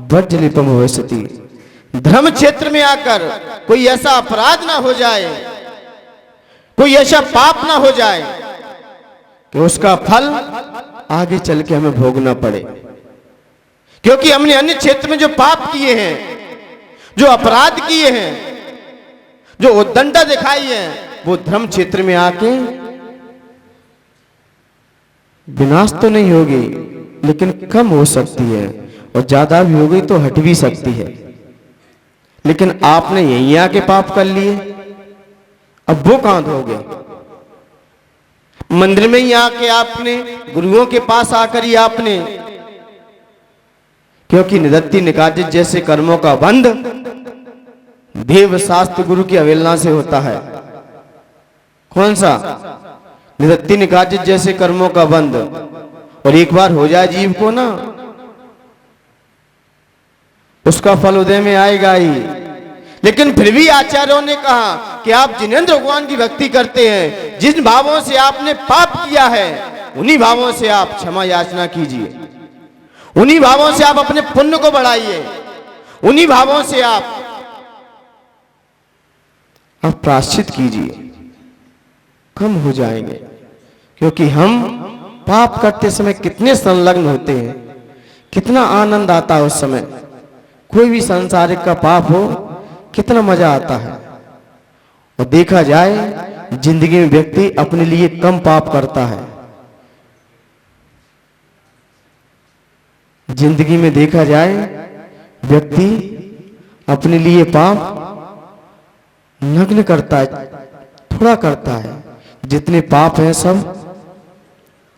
वज्रलिपम भविष्यति। धर्म क्षेत्र में आकर कोई ऐसा अपराध ना हो जाए, कोई ऐसा पाप ना हो जाए कि उसका फल आगे चल के हमें भोगना पड़े। क्योंकि हमने अन्य क्षेत्र में जो पाप किए हैं, जो अपराध किए हैं, जो उद्दंडता दिखाई है, वो धर्म क्षेत्र में आके विनाश तो नहीं होगी, लेकिन कम हो सकती है, और ज्यादा भी हो गई तो हट भी सकती है। लेकिन आपने यहीं आके पाप कर लिए, अब वो कहां धोगे? मंदिर में ही आके आपने, गुरुओं के पास आकर ही आपने, क्योंकि निदत्ति निकाजित जैसे कर्मों का बंध देव शास्त्र गुरु की अवहेलना से होता है। कौन सा? निदत्ति निकाजित जैसे कर्मों का बंध। और एक बार हो जाए जीव को ना, उसका फल उदय में आएगा ही। लेकिन फिर भी आचार्यों ने कहा कि आप जिनेंद्र भगवान की भक्ति करते हैं, जिन भावों से आपने पाप किया है उन्हीं भावों से आप क्षमा याचना कीजिए, उन्हीं भावों से आप अपने पुण्य को बढ़ाइए, उन्हीं भावों से आप प्रायश्चित कीजिए, कम हो जाएंगे। क्योंकि हम पाप करते समय कितने संलग्न होते हैं, कितना आनंद आता है उस समय। कोई भी सांसारिक का पाप हो कितना मजा आता है। और देखा जाए जिंदगी में व्यक्ति अपने लिए कम पाप करता है। जिंदगी में देखा जाए व्यक्ति अपने लिए पाप नग्न करता है, थोड़ा करता है। जितने पाप हैं सब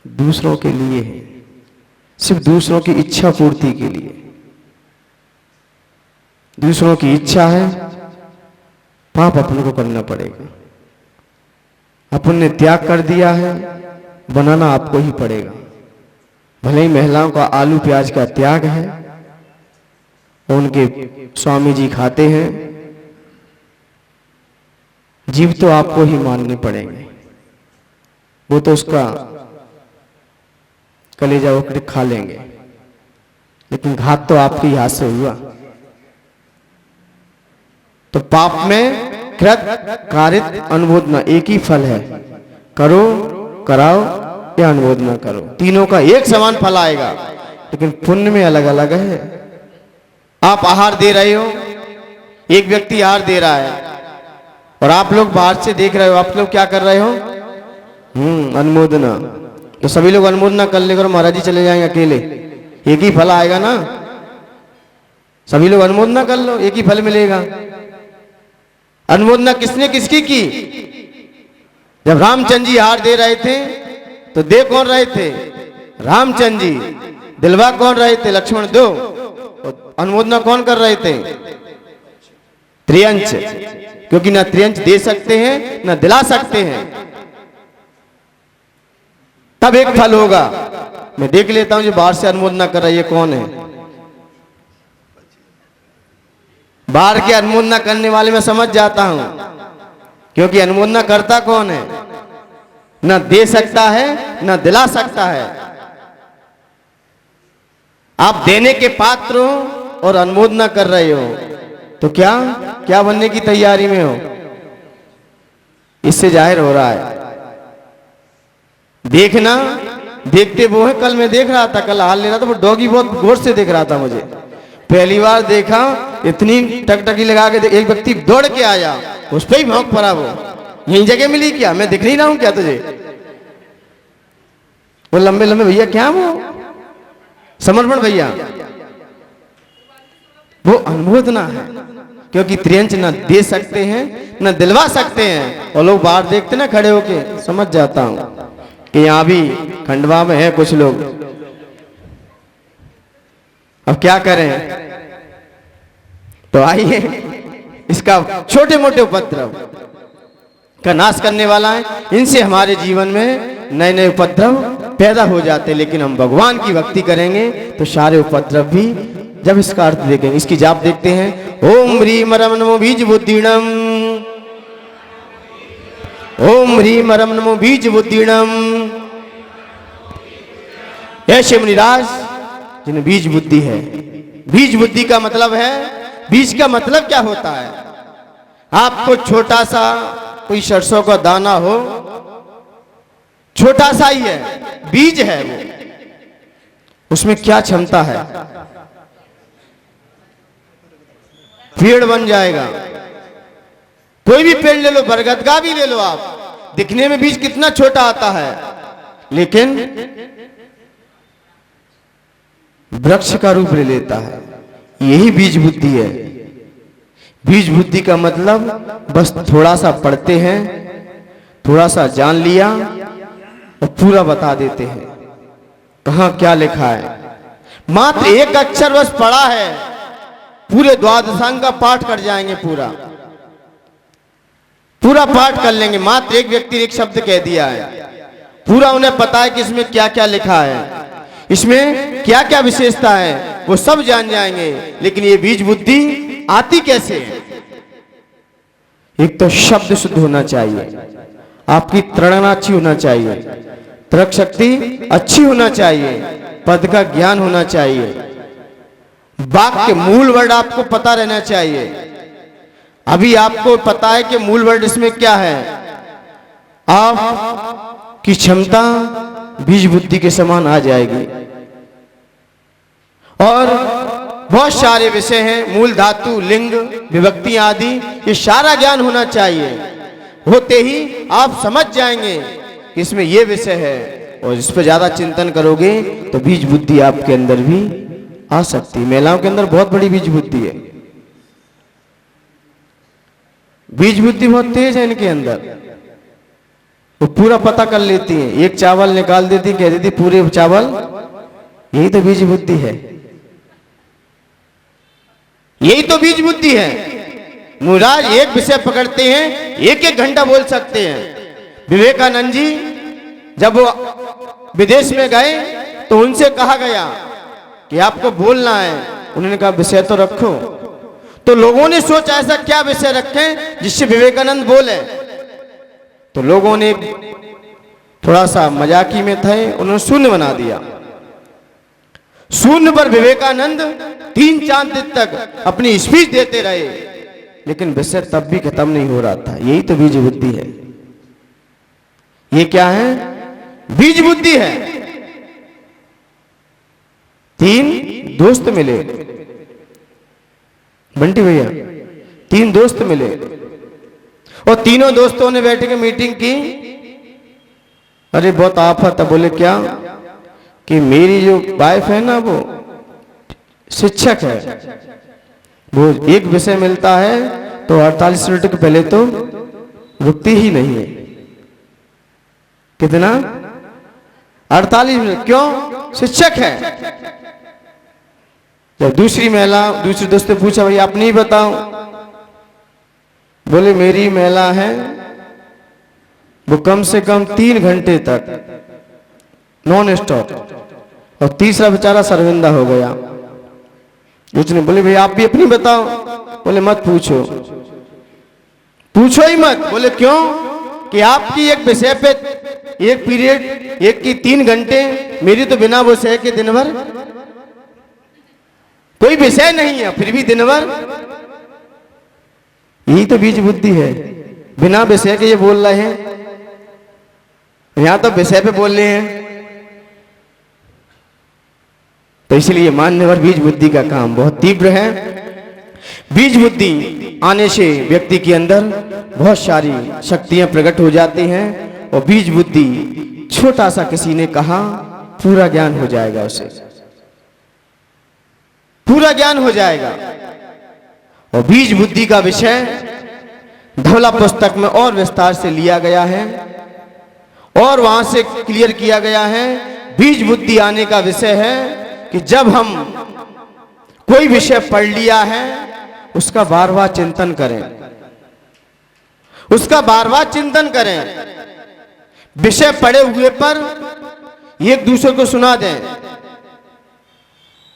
दूसरों के लिए है, सिर्फ दूसरों की इच्छा पूर्ति के लिए। दूसरों की इच्छा है, पाप अपने को करना पड़ेगा। अपन ने त्याग कर दिया है, बनाना आपको ही पड़ेगा। भले ही महिलाओं का आलू प्याज का त्याग है, उनके स्वामी जी खाते हैं, जीव तो आपको ही मानने पड़ेंगे। वो तो उसका कलेजा उकड़ खा लेंगे, लेकिन घात तो आपके ही हाथ से हुआ। तो पाप में कृत कारित अनुमोदना एक ही फल है, करो कराओ या अनुमोदना करो, तीनों का एक समान फल आएगा, लेकिन पुण्य में अलग अलग है। आप आहार दे रहे हो, एक व्यक्ति आहार दे रहा है और आप लोग बाहर से देख रहे हो, आप लोग क्या कर रहे हो? अनुमोदना। तो सभी लोग अनुमोदना कर लेकर महाराज जी चले जाएंगे अकेले, एक ही फल आएगा ना। सभी लोग अनुमोदना कर लो, एक ही फल मिलेगा। अनुमोदना किसने किसकी की? जब रामचंद्र जी हार दे रहे थे तो दे कौन रहे थे? रामचंद्र जी। दिलवा कौन रहे थे? लक्ष्मण दो। अनुमोदना कौन कर रहे थे? त्रियंच। क्योंकि ना त्रियंच दे सकते हैं ना दिला सकते हैं, तब एक फल होगा। मैं देख लेता हूं जो बाहर से अनुमोदना कर रहा है ये कौन है। बाहर के अनुमोदना करने वाले मैं समझ जाता हूं, क्योंकि अनुमोदना करता कौन है? ना दे सकता है ना दिला सकता है। आप देने के पात्र हो और अनुमोदना कर रहे हो, तो क्या क्या बनने की तैयारी में हो? इससे जाहिर हो रहा है। देखना देखते वो है। कल मैं देख रहा था, कल हाल ले रहा था, वो डॉगी बहुत गौर से देख रहा था। मुझे पहली बार देखा, इतनी टकटकी लगा के एक व्यक्ति दौड़ के आया, उस पर ही भौंक पड़ा। वो यही जगह मिली क्या? मैं दिख नहीं रहा हूं क्या तुझे? वो लंबे लंबे भैया, क्या वो समर्पण भैया, वो अनुमोदना है। क्योंकि त्रियंच ना दे सकते हैं ना दिलवा सकते हैं। और लोग बाहर देखते ना खड़े होके, समझ जाता हूं कि यहां भी खंडवा में है कुछ लोग। अब क्या करें? तो आइए इसका छोटे मोटे उपद्रव का नाश करने वाला है। इनसे हमारे जीवन में नए नए उपद्रव पैदा हो जाते। लेकिन हम भगवान की भक्ति करेंगे तो सारे उपद्रव भी, जब इसका अर्थ देखेंगे, इसकी जाप देखते हैं। ओम ह्रीम रम नमो बीज बुद्धिणम, ओम ह्रीम रम नमो बीज बुद्धिणम। ऐसे मुनिराज जिन्हें बीज बुद्धि है। बीज बुद्धि का मतलब है, बीज का मतलब क्या होता है? आपको छोटा सा कोई सरसों का दाना हो, छोटा सा ही है, बीज है वो, उसमें क्या क्षमता है? पेड़ बन जाएगा। कोई भी पेड़ ले लो, बरगद का भी ले लो आप, दिखने में बीज कितना छोटा आता है, लेकिन वृक्ष का रूप ले लेता है। यही बीज बुद्धि है। बीज बुद्धि का मतलब बस थोड़ा सा पढ़ते हैं, थोड़ा सा जान लिया और पूरा बता देते हैं कहां क्या लिखा है। मात्र एक अक्षर बस पढ़ा है, पूरे द्वादशांग का पाठ कर जाएंगे, पूरा पाठ कर लेंगे। मात्र एक व्यक्ति ने एक शब्द कह दिया है, पूरा उन्हें पता है कि इसमें क्या क्या लिखा है, इसमें क्या क्या विशेषता है, वो सब जान जाएंगे। लेकिन ये बीज बुद्धि आती कैसे है? एक तो शब्द शुद्ध होना चाहिए, आपकी तृणना अच्छी होना चाहिए, तर्क शक्ति अच्छी होना चाहिए, पद का ज्ञान होना चाहिए, वाक्य के मूल वर्ड आपको पता रहना चाहिए। अभी आपको पता है कि मूल वर्ड इसमें क्या है। आपकी क्षमता बीज बुद्धि के समान आ जाएगी। और बहुत सारे विषय हैं, मूल धातु, लिंग, विभक्ति आदि, ये सारा ज्ञान होना चाहिए। होते ही आप समझ जाएंगे कि इसमें ये विषय है, और इस पर ज्यादा चिंतन करोगे तो बीज बुद्धि आपके अंदर भी आ सकती है। महिलाओं के अंदर बहुत बड़ी बीज बुद्धि है, बीज बुद्धि बहुत तेज है इनके अंदर। वो पूरा पता कर लेती हैं, एक चावल निकाल देती, कह देती पूरे चावल, यही तो बीज बुद्धि है, यही तो बीज बुद्धि है। मुराज एक विषय पकड़ते हैं, एक एक घंटा बोल सकते हैं। विवेकानंद जी जब वो विदेश में गए तो उनसे कहा गया कि आपको बोलना है, उन्होंने कहा विषय तो रखो। तो लोगों ने सोचा ऐसा क्या विषय रखें जिससे विवेकानंद बोले। तो लोगों ने थोड़ा सा मजाकी में थे, उन्होंने शून्य बना दिया। शून्य पर विवेकानंद 3-4 दिन तक अपनी स्पीच देते रहे, लेकिन विषय तब भी खत्म नहीं हो रहा था। यही तो बीज बुद्धि है। ये क्या है? बीज बुद्धि है। 3 दोस्त मिले, बंटी भैया, 3 दोस्त मिले और तीनों दोस्तों ने बैठ के मीटिंग की। अरे बहुत आफत है। बोले क्या? कि मेरी जो वाइफ है ना, वो शिक्षक है, वो एक विषय मिलता है तो 48 मिनट के पहले तो रुकती ही नहीं है। कितना? 48 मिनट। क्यों? शिक्षक है। जब दूसरी दोस्त ने पूछा, भाई आप नहीं बताओ। बोले मेरी महिला है, वो कम से कम 3 घंटे तक नॉन स्टॉप। और तीसरा बेचारा शर्मिंदा हो गया। उसने बोले भाई आप भी अपनी बताओ। बोले मत पूछो, पूछो ही मत। बोले क्यों? कि आपकी एक विषय पे एक पीरियड, एक की 3 घंटे, मेरी तो बिना विषय के दिन भर कोई विषय नहीं है, फिर भी दिन भर। यही तो बीज बुद्धि है। बिना विषय के ये बोल रहे हैं, यहां तो विषय पे बोल रहे हैं। तो इसलिए मान्यवर बीज बुद्धि का काम बहुत तीव्र है। बीज बुद्धि आने से व्यक्ति के अंदर बहुत सारी शक्तियां प्रकट हो जाती हैं, और बीज बुद्धि छोटा सा किसी ने कहा पूरा ज्ञान हो जाएगा, उसे पूरा ज्ञान हो जाएगा। और बीज बुद्धि का विषय धवला पुस्तक में और विस्तार से लिया गया है, और वहां से क्लियर किया गया है। बीज बुद्धि आने का विषय है कि जब हम कोई विषय पढ़ लिया है, उसका बार बार चिंतन करें, उसका बार बार चिंतन करें। विषय पढ़े हुए पर एक दूसरे को सुना दें,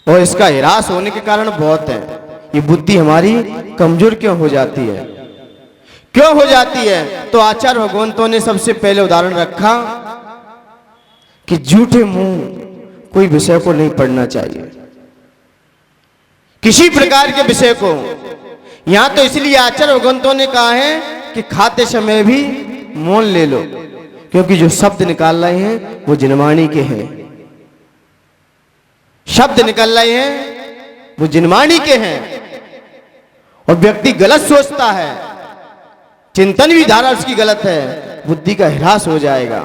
और इसका ह्रास होने के कारण बहुत है। ये बुद्धि हमारी कमजोर क्यों हो जाती है? क्यों हो जाती है? तो आचार्य भगवंतों ने सबसे पहले उदाहरण रखा कि झूठे मुंह कोई विषय को नहीं पढ़ना चाहिए, किसी प्रकार के विषय को। यहां तो इसलिए आचार्य भगवंतों ने कहा है कि खाते समय भी मौन ले लो, क्योंकि जो शब्द निकाल रहे हैं वो जिनवाणी के हैं। शब्द निकल रहे हैं वो जिनवाणी के हैं, और व्यक्ति गलत सोचता है, चिंतन भी धारा उसकी गलत है, बुद्धि का ह्रास हो जाएगा,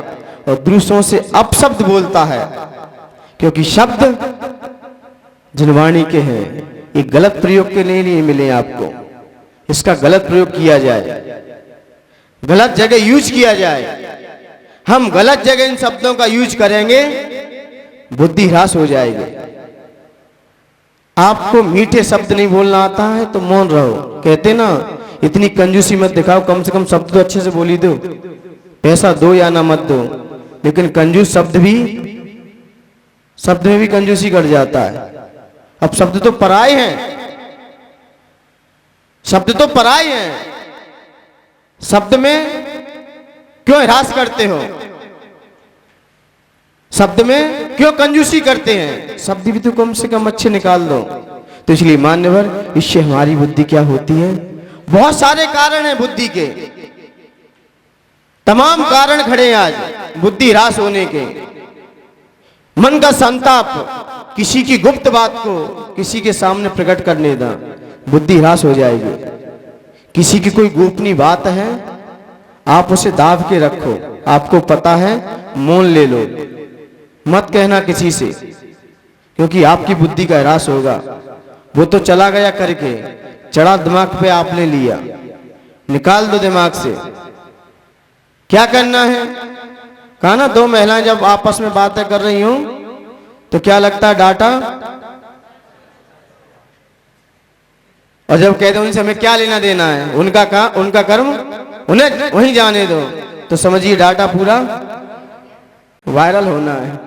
और दूसरों से अपशब्द बोलता है, क्योंकि शब्द जिनवाणी के हैं। एक गलत प्रयोग के लिए मिले आपको, इसका गलत प्रयोग किया जाए, गलत जगह यूज किया जाए। हम गलत जगह इन शब्दों का यूज करेंगे, बुद्धि ह्रास हो जाएगी। आपको मीठे शब्द नहीं बोलना आता है तो मौन रहो। कहते ना, इतनी कंजूसी मत दिखाओ, कम से कम शब्द तो अच्छे से बोली दो, पैसा दो या ना मत दो। लेकिन कंजूस शब्द में भी कंजूसी कर जाता है। अब शब्द तो पराये हैं, शब्द तो पराये हैं। शब्द में क्यों ह्रास करते हो? शब्द में क्यों कंजूसी करते हैं? शब्द भी तो कम से कम अच्छे निकाल दो। तो इसलिए मान्यवर, इससे हमारी बुद्धि क्या होती है? बहुत सारे कारण हैं बुद्धि के, तमाम कारण खड़े हैं आज बुद्धि ह्रास होने के। मन का संताप, किसी की गुप्त बात को किसी के सामने प्रकट करने देना, बुद्धि ह्रास हो जाएगी। किसी की कोई गोपनीय बात है, आप उसे दाब के रखो, आपको पता है, मोल ले लो, मत कहना किसी से, क्योंकि आपकी बुद्धि का ह्रास होगा। वो तो चला गया करके, चढ़ा दिमाग पे आपने लिया, निकाल दो दिमाग से। क्या करना है? कहा ना, दो महिलाएं जब आपस में बातें कर रही हूं तो क्या लगता है? डाटा। और जब कहते हैं उनसे हमें क्या लेना देना है, उनका कर्म उन्हें वहीं जाने दो, तो समझिए डाटा पूरा वायरल होना है।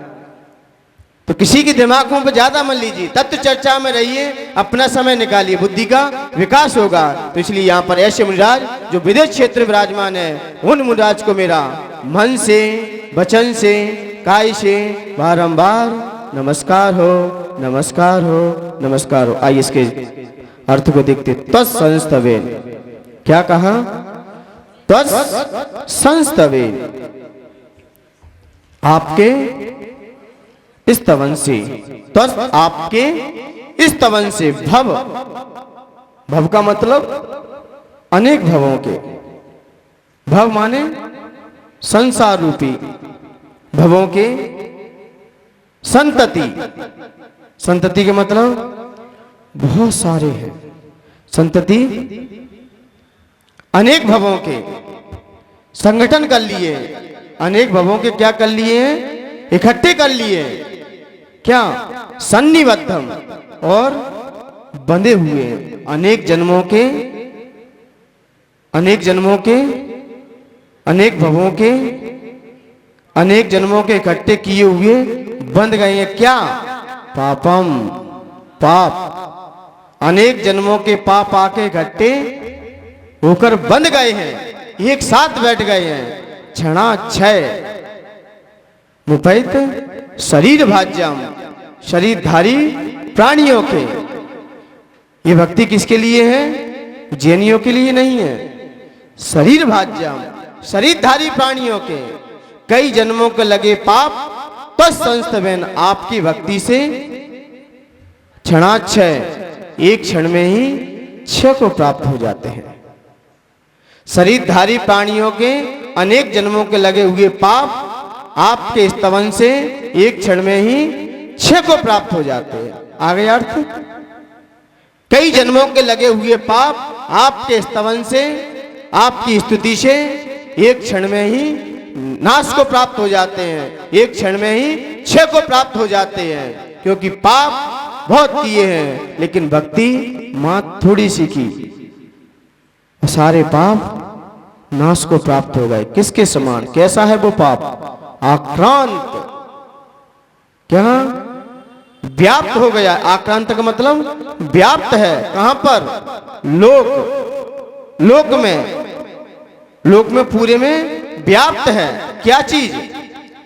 तो किसी के दिमागों पर ज्यादा मत लीजिए, तत्व चर्चा में रहिए, अपना समय निकालिए, बुद्धि का विकास होगा। तो इसलिए यहाँ पर ऐसे मुनिराज जो विदेश क्षेत्र विराजमान है, उन मुनिराज को मेरा मन से, वचन से, काय से बारंबार नमस्कार हो, नमस्कार हो, नमस्कार हो। आइए इसके अर्थ को देखते। तत्संस्तवेन, क्या कहा? तत्संस्तवेन, आपके स्तवन से, तत् आपके स्तवन से, भव, भव का मतलब अनेक भवों के, भव माने संसार रूपी भवों के, संतति, संतति के मतलब बहुत सारे हैं, संतति अनेक भवों के संगठन कर लिए, अनेक भवों के क्या कर लिए हैं? इकट्ठे कर लिए। क्या? सन्निबद्धम, और बंधे हुए, अनेक जन्मों के, अनेक जन्मों के, अनेक भवों के, अनेक जन्मों के इकट्ठे किए हुए बंध गए हैं। क्या? पापम, पाप, अनेक जन्मों के पाप आके इकट्ठे होकर बंध गए हैं, एक साथ बैठ गए हैं। क्षणाक्षय मुपैत शरीर भाज्यम, शरीरधारी प्राणियों के। ये भक्ति किसके लिए है? जैनियों के लिए नहीं है। शरीर भाज्यम, शरीरधारी प्राणियों के कई जन्मों के लगे पाप, तत्संस्तवेन, आपकी भक्ति से क्षणाक्षय, एक क्षण में ही क्षय को प्राप्त हो जाते हैं। शरीरधारी प्राणियों के अनेक जन्मों के लगे हुए पाप आपके स्तवन से एक क्षण में ही क्षय को प्राप्त हो जाते हैं। आगे अर्थ, कई जन्मों के लगे हुए पाप आपके स्तवन से, आपकी स्तुति से एक क्षण में ही नाश को प्राप्त हो जाते हैं, एक क्षण में ही क्षय को प्राप्त हो जाते हैं। क्योंकि पाप बहुत किए हैं, लेकिन भक्ति मात्र थोड़ी सी की, सारे पाप नाश को प्राप्त हो गए। किसके समान? कैसा है वो पाप? आक्रांत, क्या? व्याप्त हो गया। आक्रांत का मतलब व्याप्त है। कहां पर? लोक, लोक में, लोक में पूरे में व्याप्त है। क्या चीज?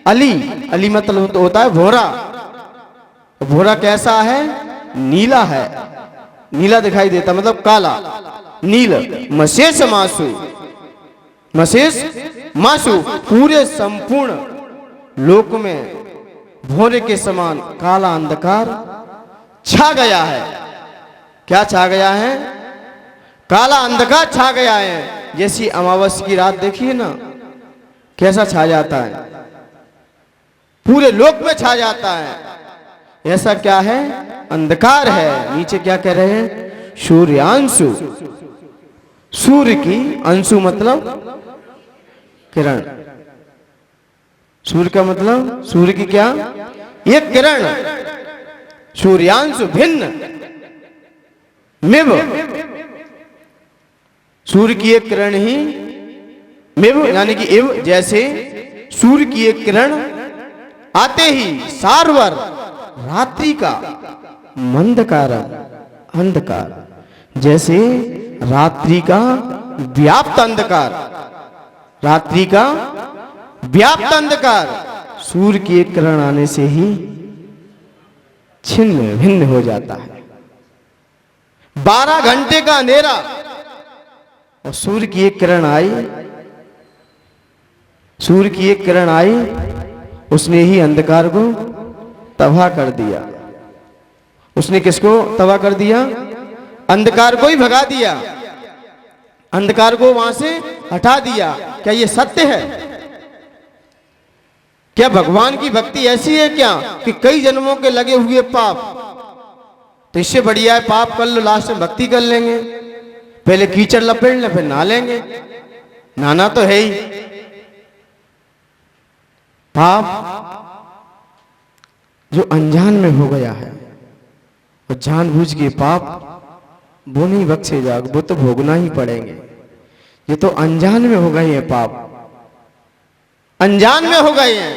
अली, अली मतलब होता है भोरा। भोरा कैसा है? नीला है, नीला दिखाई देता, मतलब काला, नील। मशेष मासु, मशेष मासु, पूरे संपूर्ण लोक में भोरे के समान काला अंधकार छा गया है। क्या छा गया है? काला अंधकार छा गया है। जैसी अमावस्या की रात देखिए ना, कैसा छा जाता है, पूरे लोक में छा जाता है। ऐसा क्या है? अंधकार है। नीचे क्या कह रहे हैं? सूर्यांशु, सूर्य की अंशु मतलब किरण। सूर्य का मतलब, सूर्य की क्या? एक किरण। सूर्यांशु भिन्न मिव, सूर्य की एक किरण ही मिव यानी कि इव, जैसे सूर्य की एक किरण आते ही सारवर रात्रि का मंधकार, अंधकार, जैसे रात्रि का व्याप्त अंधकार, रात्रि का व्याप्त अंधकार सूर्य की एक किरण आने से ही छिन्न भिन्न हो जाता है। 12 घंटे का अंधेरा और सूर्य की एक किरण आई, सूर्य की एक किरण आई, उसने ही अंधकार को तबाह कर दिया। उसने किसको तबाह कर दिया? अंधकार को ही भगा दिया, अंधकार को वहां से हटा दिया। क्या ये सत्य है? क्या भगवान की भक्ति ऐसी है क्या कि कई जन्मों के लगे हुए पाप, तो इससे बढ़िया है पाप कर लो, लास्ट में भक्ति कर लेंगे। पहले कीचड़ लपेट ले, फिर नहा लेंगे। नहाना तो है ही। पाप जो अनजान में हो गया है, वो जानबूझ के पाप वो नहीं बख्शे जाओगे, वो तो भोगना ही पड़ेंगे। ये तो अनजान में हो गए हैं पाप, अनजान में हो गए हैं,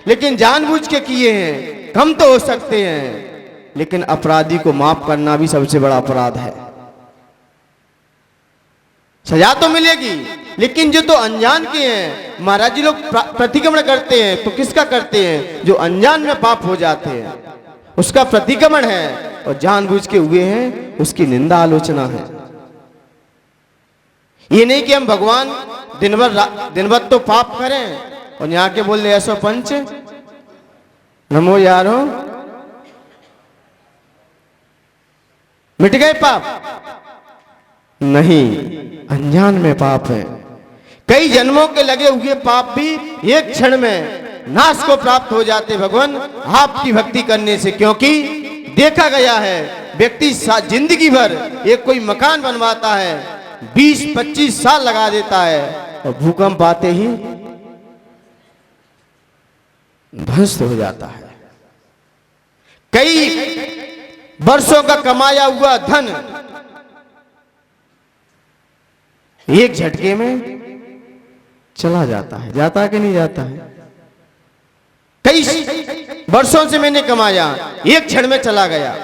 लेकिन जानबूझ के किए हैं। कम तो हो सकते हैं, लेकिन अपराधी को माफ करना भी सबसे बड़ा अपराध है। सजा तो मिलेगी, लेकिन जो तो अनजान के हैं, महाराज जी लोग प्रतिक्रमण करते हैं तो किसका करते हैं? जो अनजान में पाप हो जाते हैं उसका प्रतिक्रमण है, और जानबूझ के हुए हैं उसकी निंदा आलोचना है। ये नहीं कि हम भगवान दिन भर तो पाप करें और यहाँ के बोल दे ऐसो पंच नमो यारो मिट गए पाप। नहीं, अनजान में पाप है। कई जन्मों के लगे हुए पाप भी एक क्षण में नाश को प्राप्त हो जाते भगवान आपकी भक्ति करने से। क्योंकि देखा गया है व्यक्ति जिंदगी भर एक कोई मकान बनवाता है, 20-25 साल लगा देता है, और भूकंप आते ही ध्वस्त हो जाता है। कई वर्षों का कमाया हुआ धन एक झटके में चला जाता है। जाता है कि नहीं जाता है? कई वर्षों से मैंने कमाया, एक क्षण में चला गया।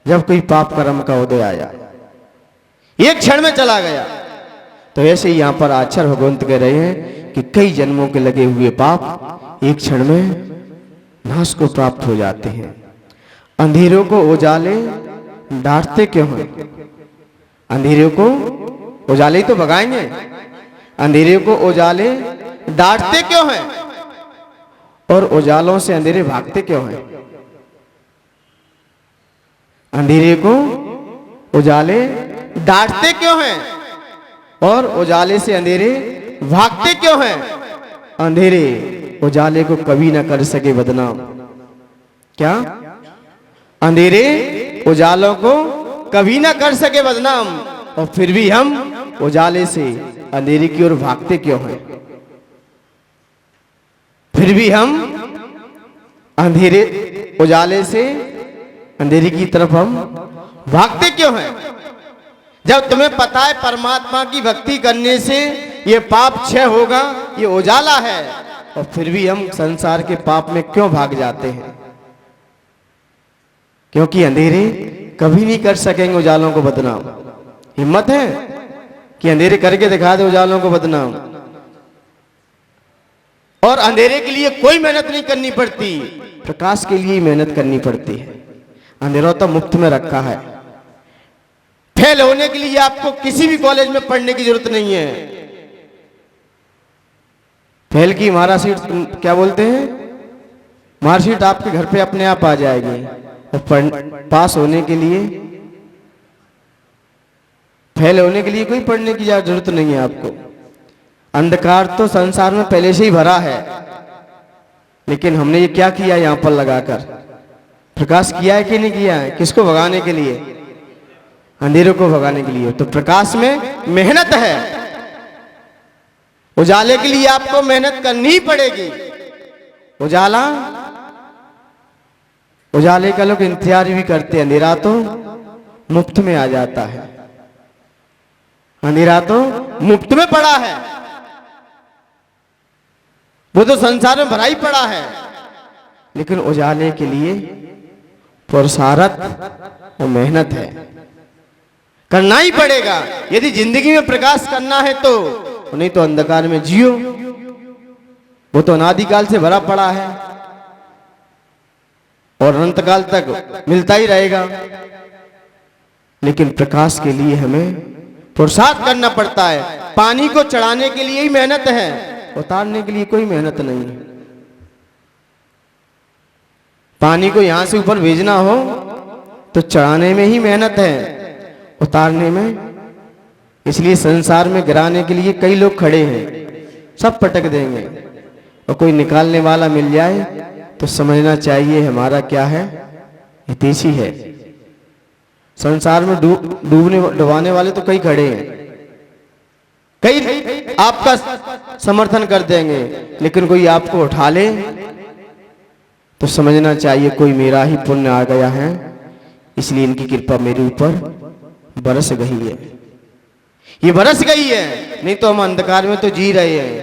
जब कोई पाप कर्म का उदय आया, एक क्षण में चला गया। तो ऐसे ही यहां पर आचार्य भगवंत कह रहे हैं कि कई जन्मों के लगे हुए पाप एक क्षण में नाश को प्राप्त हो जाते हैं। अंधेरों को उजाले डांटते क्यों हैं? अंधेरों को उजाले ही तो भगाएंगे, अंधेरे को उजाले डांटते क्यों हैं? और उजालों से अंधेरे भागते क्यों हैं? अंधेरे को उजाले डांटते क्यों हैं? और उजाले से अंधेरे भागते क्यों हैं? अंधेरे उजाले को कभी ना कर सके बदनाम। क्या? अंधेरे उजालों को कभी ना कर सके बदनाम, और फिर भी हम उजाले से अंधेरे की ओर भागते क्यों हैं? फिर भी हम अंधेरे उजाले से अंधेरे की तरफ हम भागते क्यों हैं? जब तुम्हें पता है परमात्मा की भक्ति करने से ये पाप क्षय होगा, ये उजाला है, और फिर भी हम संसार के पाप में क्यों भाग जाते हैं? क्योंकि अंधेरे कभी नहीं कर सकेंगे उजालों को बदनाम। हिम्मत है कि अंधेरे करके दिखा दे उजालों को बदनाम। और अंधेरे के लिए कोई मेहनत नहीं करनी पड़ती, प्रकाश के लिए मेहनत करनी पड़ती है। अंधेरा तो मुफ्त में रखा है। फेल होने के लिए आपको किसी भी कॉलेज में पढ़ने की जरूरत नहीं है। फेल की मार्कशीट क्या बोलते हैं? मार्कशीट आपके घर पे अपने आप आ जाएगी। और पास होने के लिए, फेल होने के लिए कोई पढ़ने की जरूरत नहीं है आपको। अंधकार तो संसार में पहले से ही भरा है, लेकिन हमने ये क्या किया? यहां पर लगाकर प्रकाश किया है कि नहीं किया है? किसको भगाने के लिए? अंधेरों को भगाने के लिए। तो प्रकाश में मेहनत है, उजाले के लिए आपको मेहनत करनी ही पड़ेगी। उजाले का लोग इंतजार भी करते हैं, अंधेरा तो मुफ्त में आ जाता है। अंधेरा तो मुफ्त में पड़ा है, वो तो संसार में भरा ही पड़ा है। लेकिन उजाले के लिए पुरुषार्थ और मेहनत है। करना ही पड़ेगा। यदि जिंदगी में प्रकाश करना है तो, नहीं तो अंधकार में जियो, वो तो अनादिकाल से भरा पड़ा है और अनंतकाल तक मिलता ही रहेगा। लेकिन प्रकाश के लिए हमें पुरुषार्थ करना पड़ता है। पानी को चढ़ाने के लिए ही मेहनत है, उतारने के लिए कोई मेहनत नहीं है। पानी को यहां से ऊपर भेजना हो तो चढ़ाने में ही मेहनत है, उतारने में। इसलिए संसार में गिराने के लिए कई लोग खड़े हैं, सब पटक देंगे, और कोई निकालने वाला मिल जाए तो समझना चाहिए हमारा क्या है, हितैषी है। संसार में डुबाने वाले तो कई खड़े हैं, कई आपका समर्थन कर देंगे, लेकिन कोई आपको उठा ले तो समझना चाहिए कोई मेरा ही पुण्य आ गया है, इसलिए इनकी कृपा मेरे ऊपर बरस गई है। ये बरस गई है, नहीं तो हम अंधकार में तो जी रहे हैं।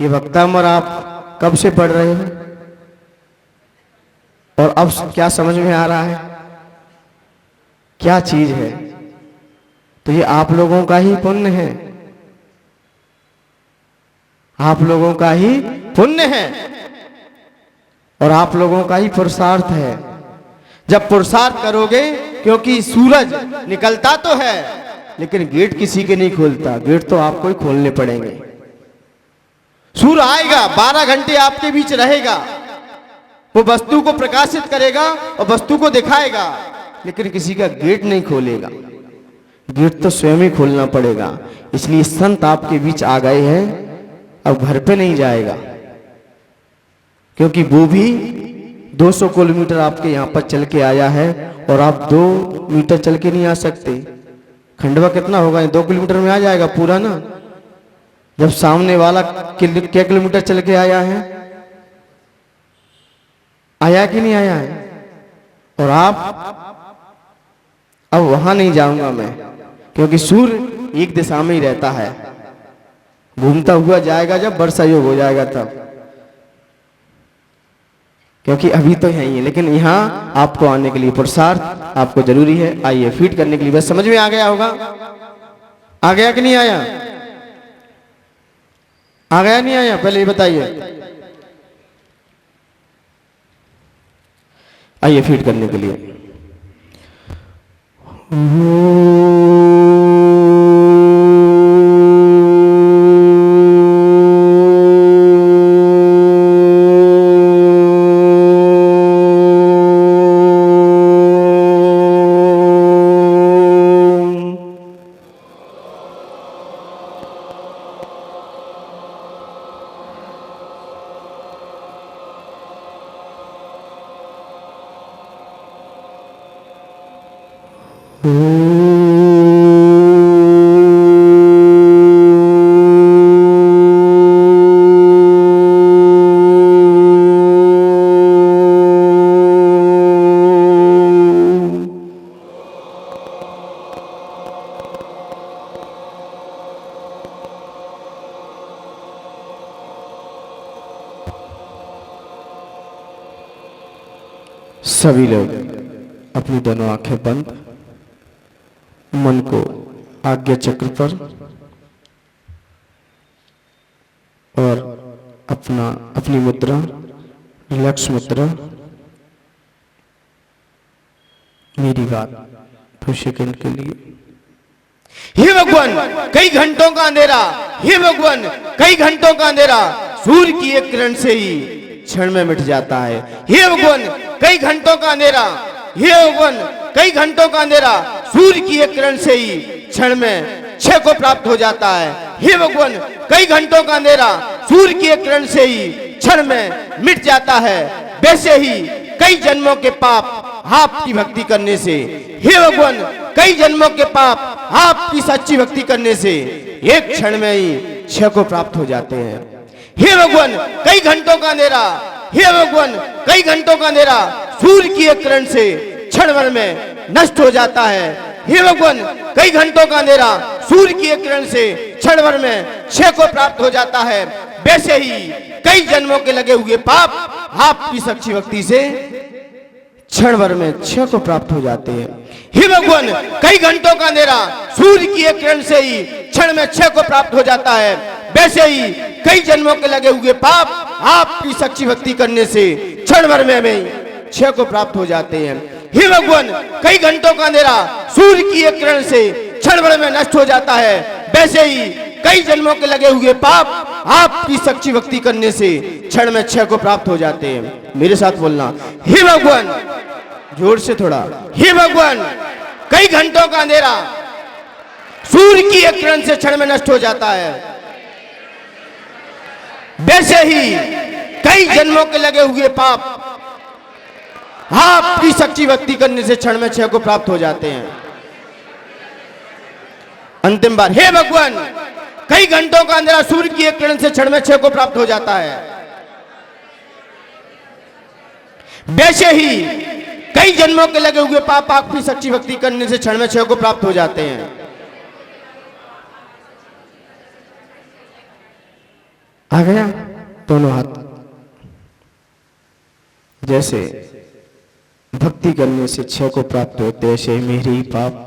ये भक्तम और आप कब से पढ़ रहे हैं और अब क्या समझ में आ रहा है क्या चीज है? तो ये आप लोगों का ही पुण्य है, आप लोगों का ही पुण्य है और आप लोगों का ही पुरुषार्थ है। जब पुरुषार्थ करोगे, क्योंकि सूरज निकलता तो है लेकिन गेट किसी के नहीं खोलता, गेट तो आपको ही खोलने पड़ेंगे। सूर्य आएगा, 12 घंटे आपके बीच रहेगा, वो वस्तु को प्रकाशित करेगा और वस्तु को दिखाएगा, लेकिन किसी का गेट नहीं खोलेगा। गेट तो स्वयं ही खोलना पड़ेगा। इसलिए संत आपके बीच आ गए हैं, अब घर पे नहीं जाएगा, क्योंकि वो भी 200 किलोमीटर आपके यहाँ पर चल के आया है और आप 2 मीटर चल के नहीं आ सकते। खंडवा कितना होगा, 2 किलोमीटर में आ जाएगा पूरा ना। जब सामने वाला क्या किलोमीटर चल के आया है, आया कि नहीं आया है? और आप अब वहां नहीं जाऊंगा मैं, क्योंकि सूर्य एक दिशा में ही रहता है, घूमता हुआ जाएगा जब वर्षा योग हो जाएगा तब, क्योंकि अभी तो यही है। लेकिन यहाँ आपको आने के लिए पुरुषार्थ आपको जरूरी है। आइए फीड करने के लिए, बस समझ में आ गया होगा, आ गया कि नहीं आया? आ गया नहीं आया? पहले ये बताइए। आइए फीड करने के लिए। सभी लोग अपनी दोनों आंखें बंद, मन को आज्ञा चक्र पर और अपनी मुद्रा रिलैक्स मुद्रा, मेरी बात 2 सेकंड के लिए। हे भगवान, कई घंटों का अंधेरा, हे भगवान, कई घंटों का अंधेरा सूर्य की एक किरण से ही क्षण में मिट जाता है। हे भगवान, कई घंटों का अंधेरा, हे भगवान, कई घंटों का अंधेरा सूर्य की एक किरण से ही क्षण में क्षय को प्राप्त हो जाता है। हे भगवान, कई घंटों का अंधेरा सूर्य की एक किरण से ही क्षण में मिट जाता है। वैसे ही कई जन्मों के पाप आपकी भक्ति करने से, हे भगवान, कई जन्मों के पाप आपकी सच्ची भक्ति करने से एक क्षण में ही क्षय को प्राप्त हो जाते हैं। हे भगवान, कई घंटों का अंधेरा, हे भगवान, कई घंटों का अंधेरा सूर्य की एक किरण से क्षण भर में नष्ट हो जाता है। हे भगवान, कई घंटों का अंधेरा सूर्य की एक किरण से क्षण भर में क्षय को प्राप्त हो जाता है। वैसे ही कई जन्मों के लगे हुए पाप आपकी सच्ची भक्ति से क्षण भर में 6 को प्राप्त हो जाते हैं। हे भगवान, कई घंटों का अंधेरा सूर्य की एक किरण से ही क्षण में 6 को प्राप्त हो जाता है, वैसे ही कई जन्मों के लगे हुए पाप आपकी सच्ची भक्ति करने से क्षण भर में हमें 6 को प्राप्त हो जाते हैं। हे भगवान, कई घंटों का अंधेरा सूर्य की एक किरण से क्षण भर में नष्ट हो जाता है, वैसे ही कई जन्मों के लगे हुए पाप आपकी सच्ची भक्ति करने से क्षण में 6 को प्राप्त हो जाते हैं। मेरे साथ बोलना, हे भगवान, जोर से थोड़ा, हे भगवान, कई घंटों का अंधेरा सूर्य की एक किरण से क्षण में नष्ट हो जाता है, वैसे ही कई जन्मों के लगे हुए पाप आपकी सच्ची भक्ति करने से क्षण में 6 को प्राप्त हो जाते हैं। अंतिम बार, हे भगवान, कई घंटों का अंधेरा सूर्य की एक किरण से क्षण में 6 को प्राप्त हो जाता है, वैसे ही कई जन्मों के लगे हुए पाप आपकी सच्ची भक्ति करने से क्षण में 6 को प्राप्त हो जाते हैं। आ गया दोनों हाथ। जैसे भक्ति करने से 6 को प्राप्त होते, ऐसे मेरे ही पाप